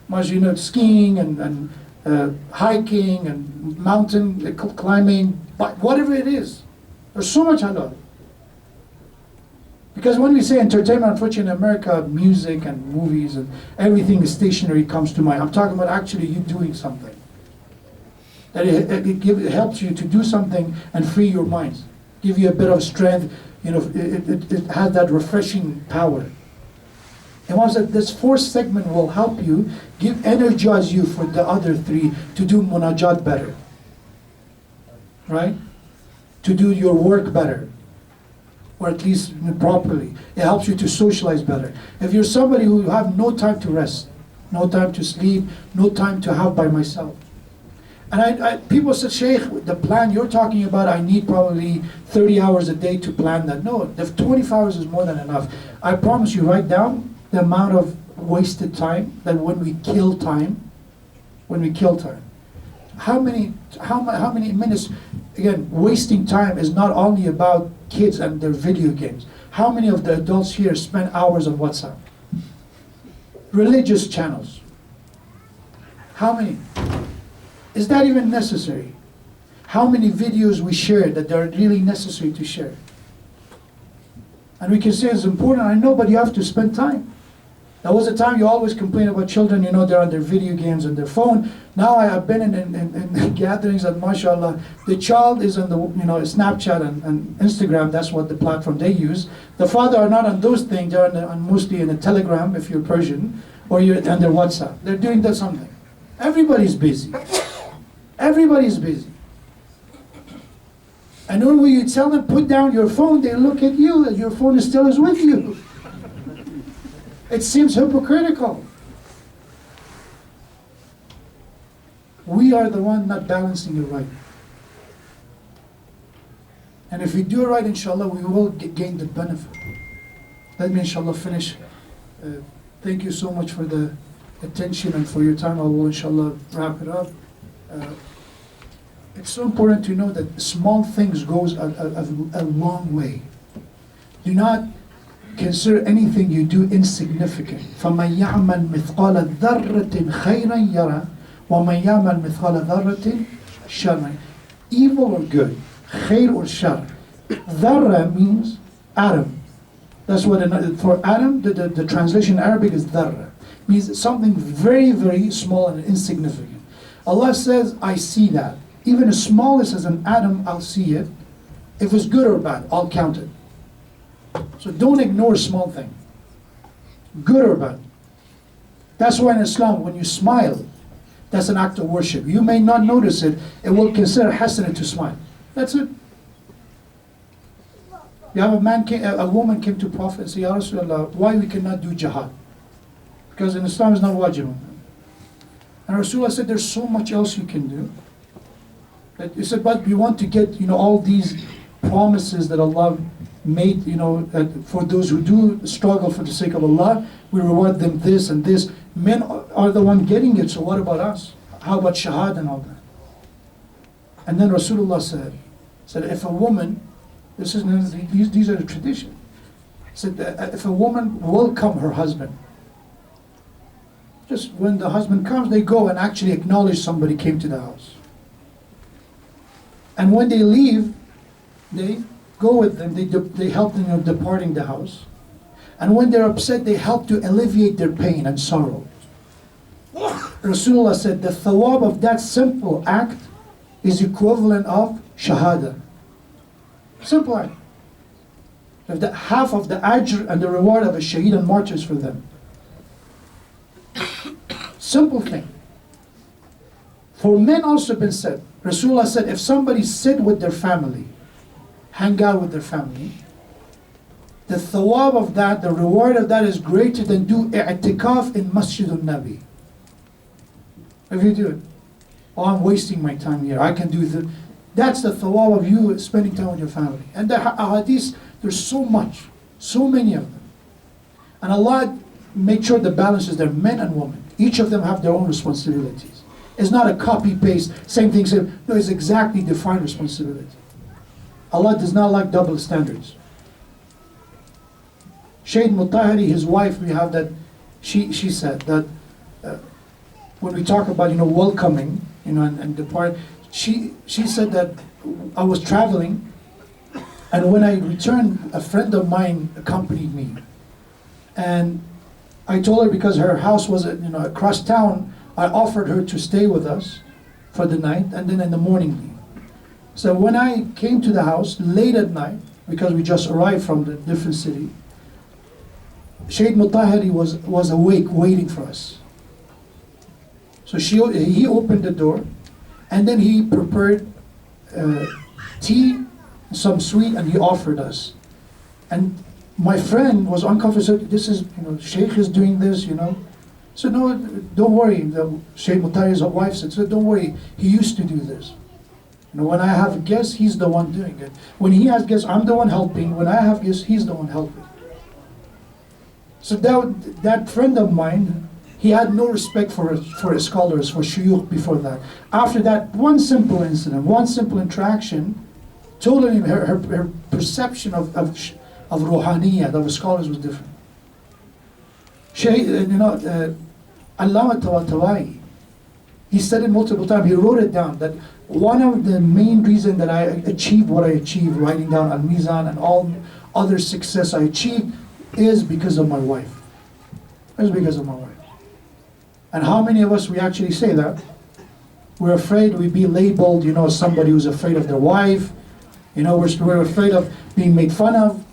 Much, you know, skiing and hiking and mountain climbing, but whatever it is, there's so much halal. Because when we say entertainment, unfortunately in America, music and movies and everything is stationary comes to mind. I'm talking about actually you doing something. That it helps you to do something and free your minds. Give you a bit of strength, you know, it has that refreshing power. And once that this fourth segment will help you, energize you for the other three to do munajat better. Right? To do your work better. Or at least properly. It helps you to socialize better. If you're somebody who have no time to rest, no time to sleep, no time to have by myself. And people said, Shaykh, the plan you're talking about, I need probably 30 hours a day to plan that. No, the 25 hours is more than enough. I promise you, write down the amount of wasted time, that when we kill time, how many minutes, again, wasting time is not only about kids and their video games. How many of the adults here spend hours on WhatsApp? Religious channels. How many? Is that even necessary? How many videos we share that are really necessary to share? And we can say it's important, I know, but you have to spend time. There was a time you always complain about children, you know, they're on their video games and their phone. Now I have been in gatherings and mashallah, the child is on the, you know, Snapchat and Instagram, that's what the platform they use. The father are not on those things, they're mostly in a Telegram if you're Persian, or you're on their WhatsApp. They're doing that something. Everybody's busy. Everybody's busy. And when you tell them, put down your phone, they look at you, your phone is still with you. It seems hypocritical. We are the one not balancing it right. And if we do it right, inshallah, we will gain the benefit. Let me, inshallah, finish. Thank you so much for the attention and for your time. I will, inshallah, wrap it up. It's so important to know that small things goes a long way. Do not consider anything you do insignificant. فَمَنْ يَعْمَلْ مِثْقَالَ ذَرَّةٍ خَيْرًا يَرَى وَمَنْ يَعْمَلْ مِثْقَالَ ذَرَّةٍ شَرًّا. Evil or good, khair or shar. Dharra means atom. That's what, for atom, the translation in Arabic is dharra. Means something very, very small and insignificant. Allah says, I see that. Even as small as an atom, I'll see it. If it's good or bad, I'll count it. So don't ignore a small thing. Good or bad. That's why in Islam, when you smile, that's an act of worship. You may not notice it. It will consider hasanah to smile. That's it. You have a woman came to Prophet and said, Ya Rasulullah, why we cannot do jihad? Because in Islam it's not wajib. And Rasulullah said, there's so much else you can do. He said, but we want to get, you know, all these promises that Allah made, you know, for those who do struggle for the sake of Allah, we reward them this and this. Men are the one getting it, so what about us? How about shahad and all that? And then Rasulullah said, if a woman, these are the tradition, said if a woman welcome her husband, just when the husband comes, they go and actually acknowledge somebody came to the house. And when they leave, they go with them, they help them in departing the house. And when they're upset, they help to alleviate their pain and sorrow. Rasulullah said the thawab of that simple act is equivalent of shahada. Simple act. Half of the ajr and the reward of a shaheed and martyrs for them. Simple thing. For men also been said, Rasulullah said, if somebody sit with their family, hang out with their family, the thawab of that, the reward of that is greater than do i'tikaf in Masjid al-Nabi. If you do it, oh, I'm wasting my time here, I can do that. That's the thawab of you spending time with your family. And the ahadith, there's so much, so many of them. And Allah make sure the balance is there, men and women. Each of them have their own responsibilities. It's not a copy-paste, same thing, same. No, it's exactly defined responsibility. Allah does not like double standards. Shaykh Mutahari, his wife, we have that, she said that when we talk about, welcoming, and depart, she said that I was traveling, and when I returned, a friend of mine accompanied me. And I told her, because her house was across town, I offered her to stay with us for the night, and then in the morning leave. So when I came to the house late at night, because we just arrived from the different city, Shaykh Mutahari was awake waiting for us. So he opened the door, and then he prepared tea, some sweet, and he offered us. And my friend was uncomfortable, said, this is, Shaykh is doing this, So no, don't worry. The Shaykh Mutahari's wife said, so don't worry, he used to do this. When I have guests, he's the one doing it. When he has guests, I'm the one helping. When I have guests, he's the one helping. So that friend of mine, he had no respect for his scholars, for shuyukh before that. After that, one simple incident, one simple interaction, told him her perception of ruhaniyat, of scholars was different. Allama Tawatabai, he said it multiple times, he wrote it down, that one of the main reasons that I achieved what I achieved, writing down Al-Mizan and all other success I achieved, is because of my wife. It's because of my wife. And how many of us, we actually say that? We're afraid we be labeled, somebody who's afraid of their wife. We're afraid of being made fun of.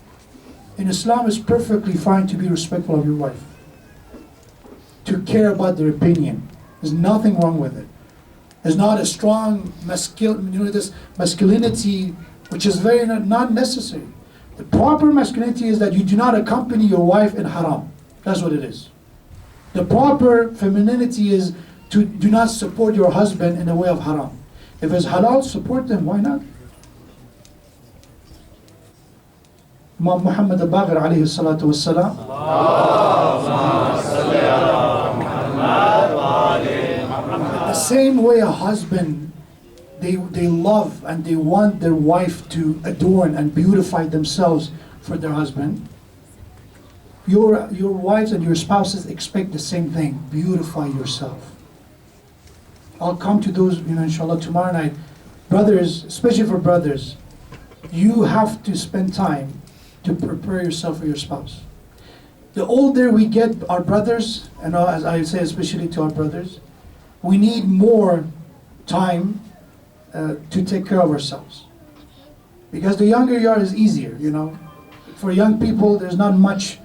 In Islam, it's perfectly fine to be respectful of your wife, to care about their opinion. There's nothing wrong with it. There's not a strong this masculinity, which is very not necessary. The proper masculinity is that you do not accompany your wife in haram. That's what it is. The proper femininity is to do not support your husband in the way of haram. If it's halal, support them. Why not? Imam Muhammad al-Baqir alayhi salatu wassalam. The same way a husband, they love and they want their wife to adorn and beautify themselves for their husband. Your wives and your spouses expect the same thing. Beautify yourself. I'll come to those, inshallah, tomorrow night. Brothers, especially for brothers, you have to spend time to prepare yourself for your spouse. The older we get, our brothers, and as I say, especially to our brothers, we need more time to take care of ourselves. Because the younger you are, is easier, For young people, there's not much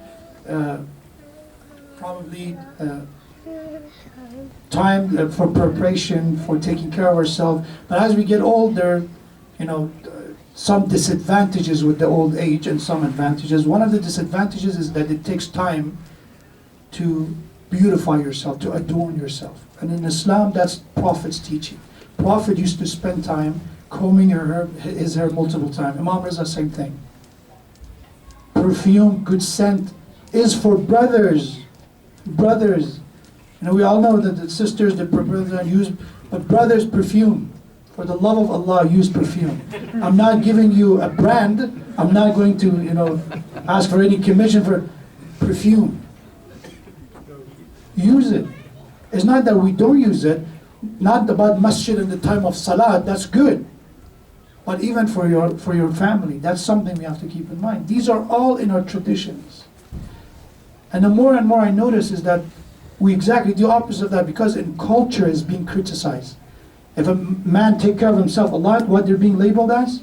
time for preparation, for taking care of ourselves. But as we get older, some disadvantages with the old age and some advantages. One of the disadvantages is that it takes time to beautify yourself, to adorn yourself. And in Islam, that's Prophet's teaching. Prophet used to spend time combing his hair multiple times. Imam Reza, same thing. Perfume, good scent, is for brothers. Brothers. We all know that the sisters, the brothers don't use, but brothers, perfume. For the love of Allah, use perfume. I'm not giving you a brand. I'm not going to, ask for any commission for perfume. Use it. It's not that we don't use it. Not about masjid in the time of salat. That's good. But even for your family, that's something we have to keep in mind. These are all in our traditions. And the more and more I notice is that we exactly do opposite of that, because in culture is being criticized. If a man take care of himself a lot, what they're being labeled as?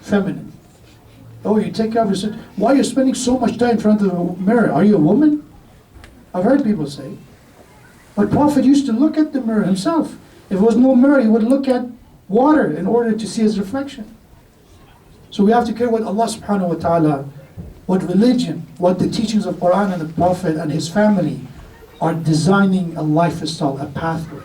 Feminine. Oh, you take care of yourself. Why are you spending so much time in front of the mirror? Are you a woman? I've heard people say. But Prophet used to look at the mirror himself. If there was no mirror, he would look at water in order to see his reflection. So we have to care what Allah subhanahu wa ta'ala, what religion, what the teachings of Quran and the Prophet and his family are designing a lifestyle, a pathway.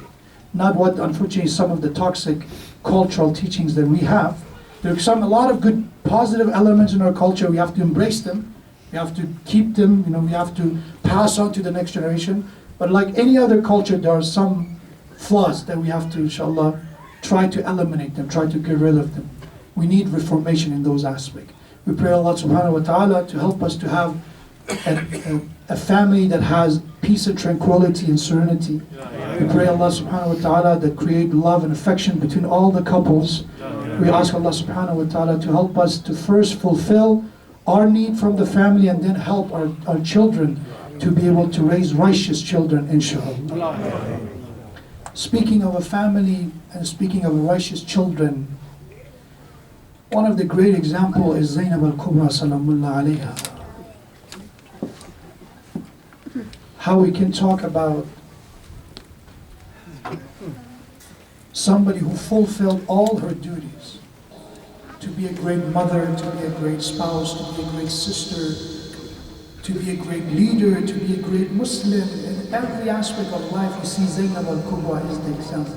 Not what, unfortunately, some of the toxic cultural teachings that we have. There's a lot of good positive elements in our culture. We have to embrace them. We have to keep them, we have to pass on to the next generation. But like any other culture, there are some flaws that we have to, inshallah, try to eliminate them, try to get rid of them. We need reformation in those aspects. We pray Allah subhanahu wa ta'ala to help us to have a family that has peace and tranquility and serenity. We pray Allah subhanahu wa ta'ala that create love and affection between all the couples. We ask Allah subhanahu wa ta'ala to help us to first fulfill our need from the family and then help our children to be able to raise righteous children, inshallah. Speaking of a family and speaking of righteous children, one of the great examples is Zainab al-Kubra salamullah alayha. How we can talk about somebody who fulfilled all her duties, to be a great mother, to be a great spouse, to be a great sister, to be a great leader, to be a great Muslim. In every aspect of life, you see Zainab al-Kubra is the example.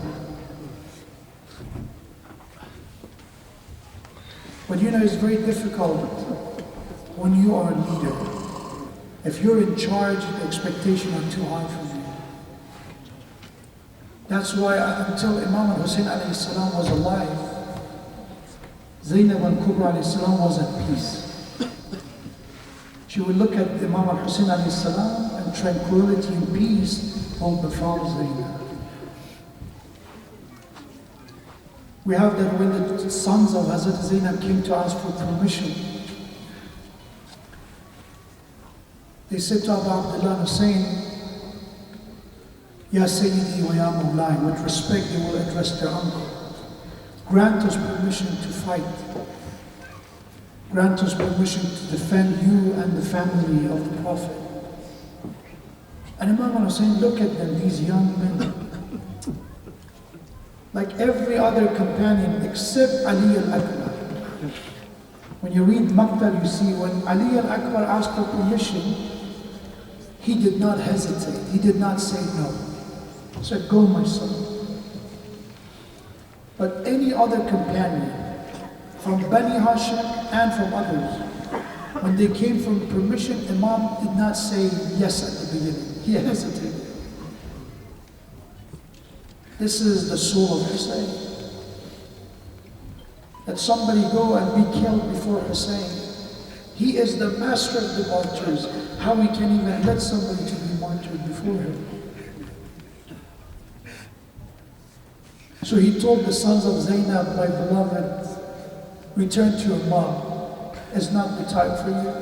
But it's very difficult when you are a leader. If you're in charge, the expectations are too high for you. That's why until Imam al-Hussein alayhi salam was alive, Zainab al-Kubra alayhi salam was at peace. She would look at Imam al-Hussein alayhi salam and tranquility and peace will befall Zainab. We have that when the sons of Hazrat Zainab came to ask for permission, they said to Abu Abdullah Hussein, Ya Sayyidi wa Ya Mawlai, with respect they will address their uncle. Grant us permission to fight. Grant us permission to defend you and the family of the Prophet. And Imam al-Hussein, look at them, these young men. Like every other companion except Ali al-Akbar. When you read Maqtal, you see when Ali al-Akbar asked for permission, he did not hesitate. He did not say no. He said, go my son. But any other companion, from Bani Hashim and from others, when they came for permission, Imam did not say yes at the beginning. He hesitated. This is the soul of Hussein. That somebody go and be killed before Hussein. He is the master of the martyrs. How we can even let somebody to be martyred before him? So he told the sons of Zainab, my beloved, return to your mom. It's not the time for you.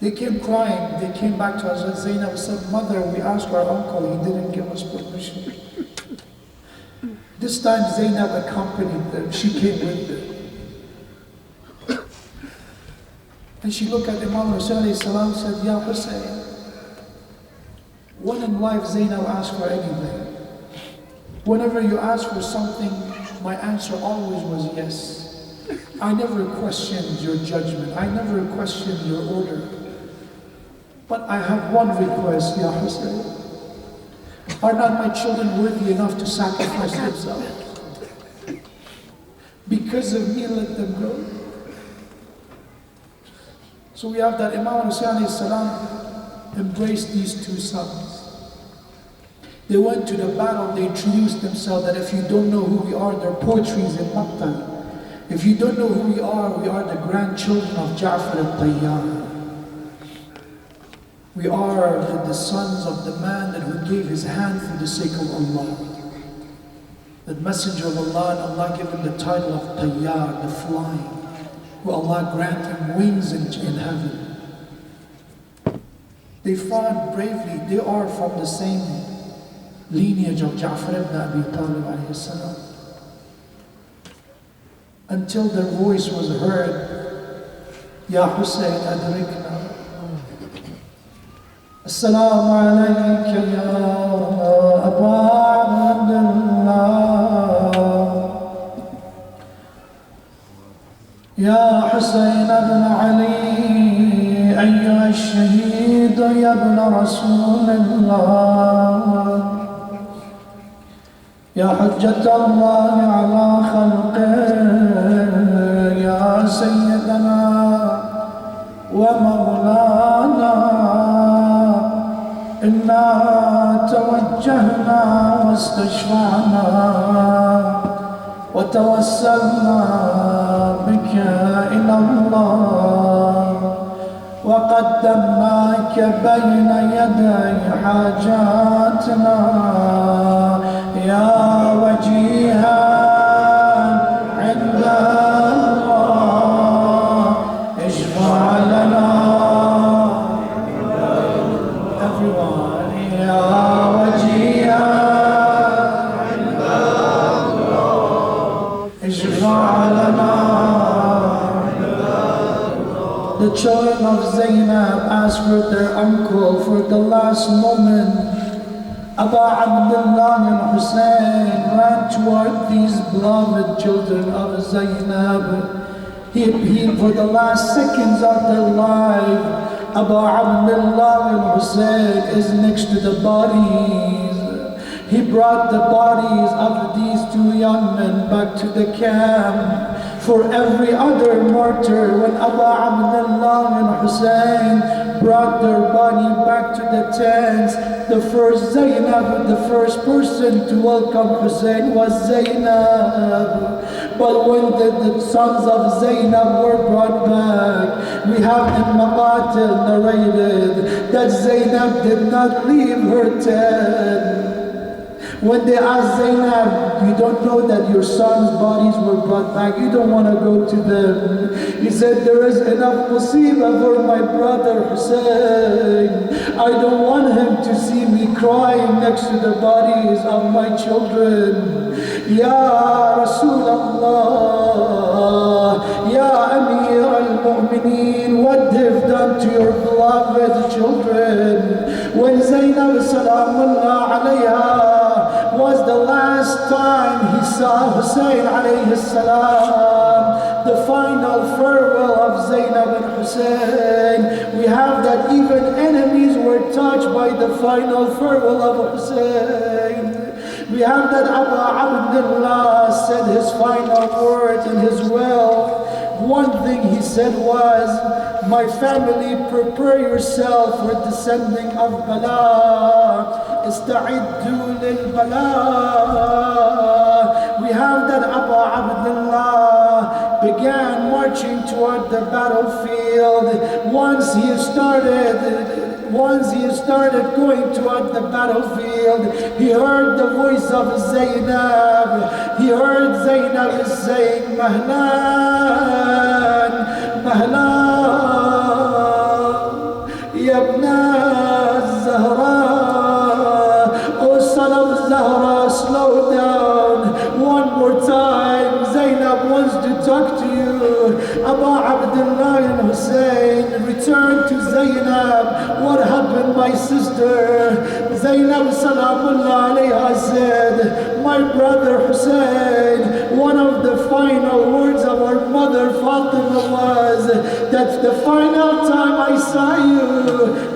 They came crying. They came back to Hazrat Zainab and said, Mother, we asked our uncle, he didn't give us permission. This time Zainab accompanied them. She came with them. And she looked at Imam Hussein and said, Ya Hussein, when in life Zainab asked for anything? Whenever you ask for something, my answer always was yes. I never questioned your judgment. I never questioned your order. But I have one request, Ya Hussein. Are not my children worthy enough to sacrifice themselves? Because of me, let them go. So we have that Imam Hussein salam embraced these two sons. They went to the battle, they introduced themselves that if you don't know who we are, their poetries in Maqtal. If you don't know who we are the grandchildren of Ja'far al-Tayyar. We are the sons of the man that who gave his hand for the sake of Allah. The messenger of Allah, and Allah gave him the title of Tayyar, the flying. Who Allah grant him wings in heaven. They fought bravely. They are from the same lineage of Ja'far ibn Abi Talib alayhi salam. Until their voice was heard, Ya Hussein adrikna. Assalamu alayka ya Aba Abdullah. Ya Hussein ibn Ali, ayyuha ash-shaheed ya ibn Rasulullah. يا حجة الله على خلقه يا سيدنا ومولانا إنا توجهنا واستشفعنا وتوسلنا بك إلى الله وقدمناك بين يدي حاجاتنا يا وجيها عند الله اشفع لنا everyone يا وجيها عند الله اشفع لنا. The children of Zainab asked for their uncle for the last moment. Abu Abdullah and Hussein ran toward these beloved children of Zainab. For the last seconds of their life, Abu Abdullah and Hussein is next to the bodies. He brought the bodies of these two young men back to the camp. For every other martyr, when Abu Abdullah and Hussein brought their body back to the tents, the first person to welcome Hussein was Zainab. But when the sons of Zainab were brought back, we have in Maqatil narrated that Zainab did not leave her tent. When they asked Zainab, you don't know that your sons' bodies were brought back, you don't want to go to them. He said, there is enough musibah for my brother Hussein. I don't want him to see me crying next to the bodies of my children. Ya Rasulullah, Ya Amir al-Mu'mineen, what they've done to your beloved children. When Zainab salamullah alayha was the last time he saw Hussein alayhi salam, the final farewell of Zainab and Hussein, we have that even enemies were touched by the final farewell of Hussein. We have that Abu Abdullah said his final words in his will. One thing he said was, my family, prepare yourself for descending of Bala. Ista'iddu lil Bala. We have that Abu Abdullah began marching toward the battlefield. Once he started going toward the battlefield, he heard the voice of Zainab. He heard Zainab saying, Mahlan, Mahlan, Yabna Zahra. Oh son of Zahra, slow down. One more time, Zainab wants to talk to you. Abu Abdullah and Hussein returned to Zainab. What happened, my sister? Zainab salamullah alayha said, my brother Hussein, one of the final words of our mother Fatima was that the final time I saw you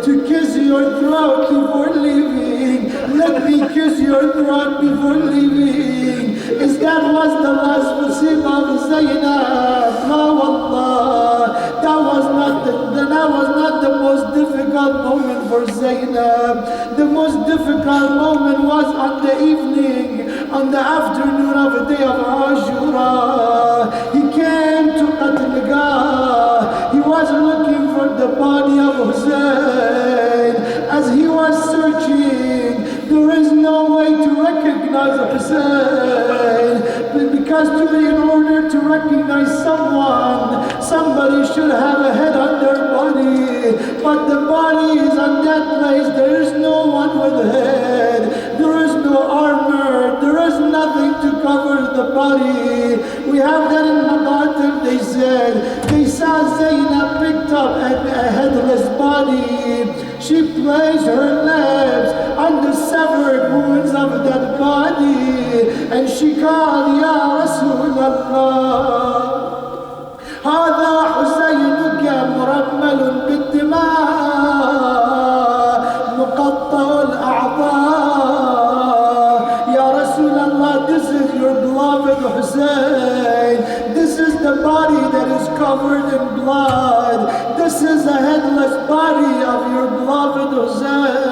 to kiss your throat before leaving, let me kiss your throat before leaving. Is that was the last musibah of Zainab? La wallah, that was not the most difficult moment for Zainab. The most difficult moment was on the evening, on the afternoon of the day of Ashura. He came to Qatlgah. He was looking for the body of Hussein. As he was searching, there is no way to recognize Hussein. Because in order to recognize someone, somebody should have a head on their body. But the body is on that place. There is no one with a head. There is no armor. There is nothing to cover the body. We have that in Modarres. They said they saw Zainab picked up a headless body. She placed her lips on the severed wounds of that body, and she called, Ya Rasulullah, هذا حسينك مرمل بالدماء مقطع الأعضاء. Ya Rasulullah, this is your beloved Hussein. This is the body that is covered in blood. this is the headless body of your beloved Hussein.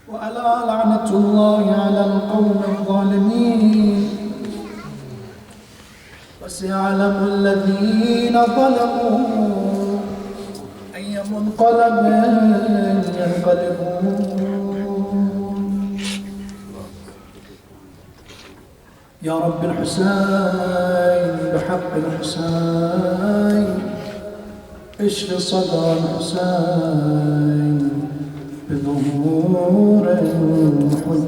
وعلى لعنة الله على القوم الظالمين وسيعلم الذين ظلموا أي منقلب ينقلبون. يا رب الحسين بحق الحسين اشف صدر الحسين بظهور الحجات.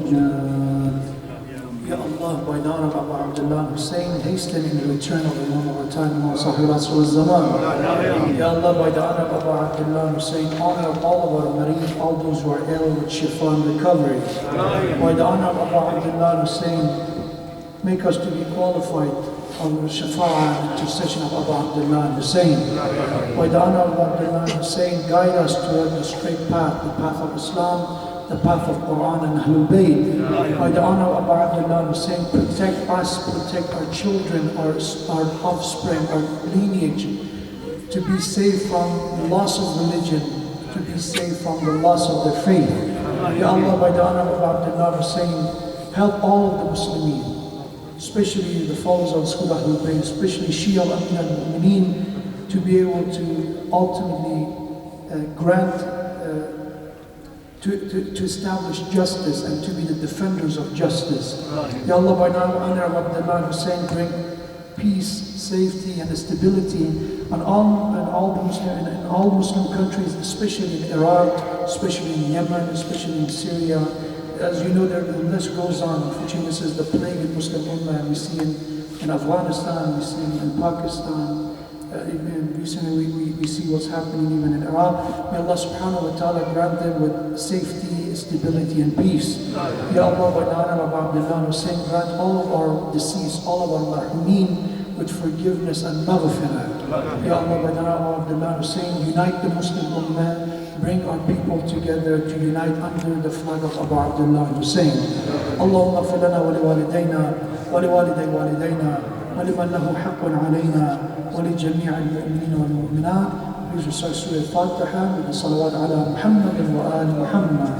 Ya Allah, by the honor of Abu Abdullah Hussein, hasten in the return of Imam of our time, Sahih Rasul Zaman. Ya Allah, by the honor of Abu Abdullah Hussein, honor all of our marine, all those who are ill with shifa and recovery. By the honor of Abu Abdullah Hussein, make us to be qualified of the shafa'ah and intercession of Abu Abdullah Hussein. By the honor of Abu Abdullah Hussein, guide us toward the straight path, the path of Islam, the path of Quran and Ahlul Bayt. By the honor of Abu Abdullah Hussein, protect us, protect our children, our offspring, our lineage, to be safe from the loss of religion, to be safe from the loss of their faith. Ya Allah, by the honor of Abu Abdullah Hussein, help all of the Muslimin, especially the followers of the school of Ahlul Bayt, especially Shia al-Amin al-Mu'mineen, to be able to ultimately grant to establish justice and to be the defenders of justice. Ya Allah, by the honor of Abdullah Hussein, bring peace, safety, and stability in all Muslim countries, especially in Iraq, especially in Yemen, especially in Syria. As you know, the list goes on. Unfortunately, this is the plague in Muslim Ummah. We see in Afghanistan, we see in Pakistan. Even recently, we see what's happening even in Iraq. May Allah subhanahu wa ta'ala grant them with safety, stability, and peace. Ya Allah, by the honor of Abdullah Hussein, grant all of our deceased, all of our mahumeen with forgiveness and maghfirah. Ya Allah, by the honor of Abdullah Hussein, unite the Muslim Ummah, bring our people together to unite under the flag of Abu Abdullah Hussein. Allahumma ighfir lana wa liwalidayna wa liwaliday walidayna ولمن له حق علينا ولجميع المؤمنين والمؤمنات. Please recite Surah Al-Fatiha with the salawat ala Muhammad wa ali Muhammad.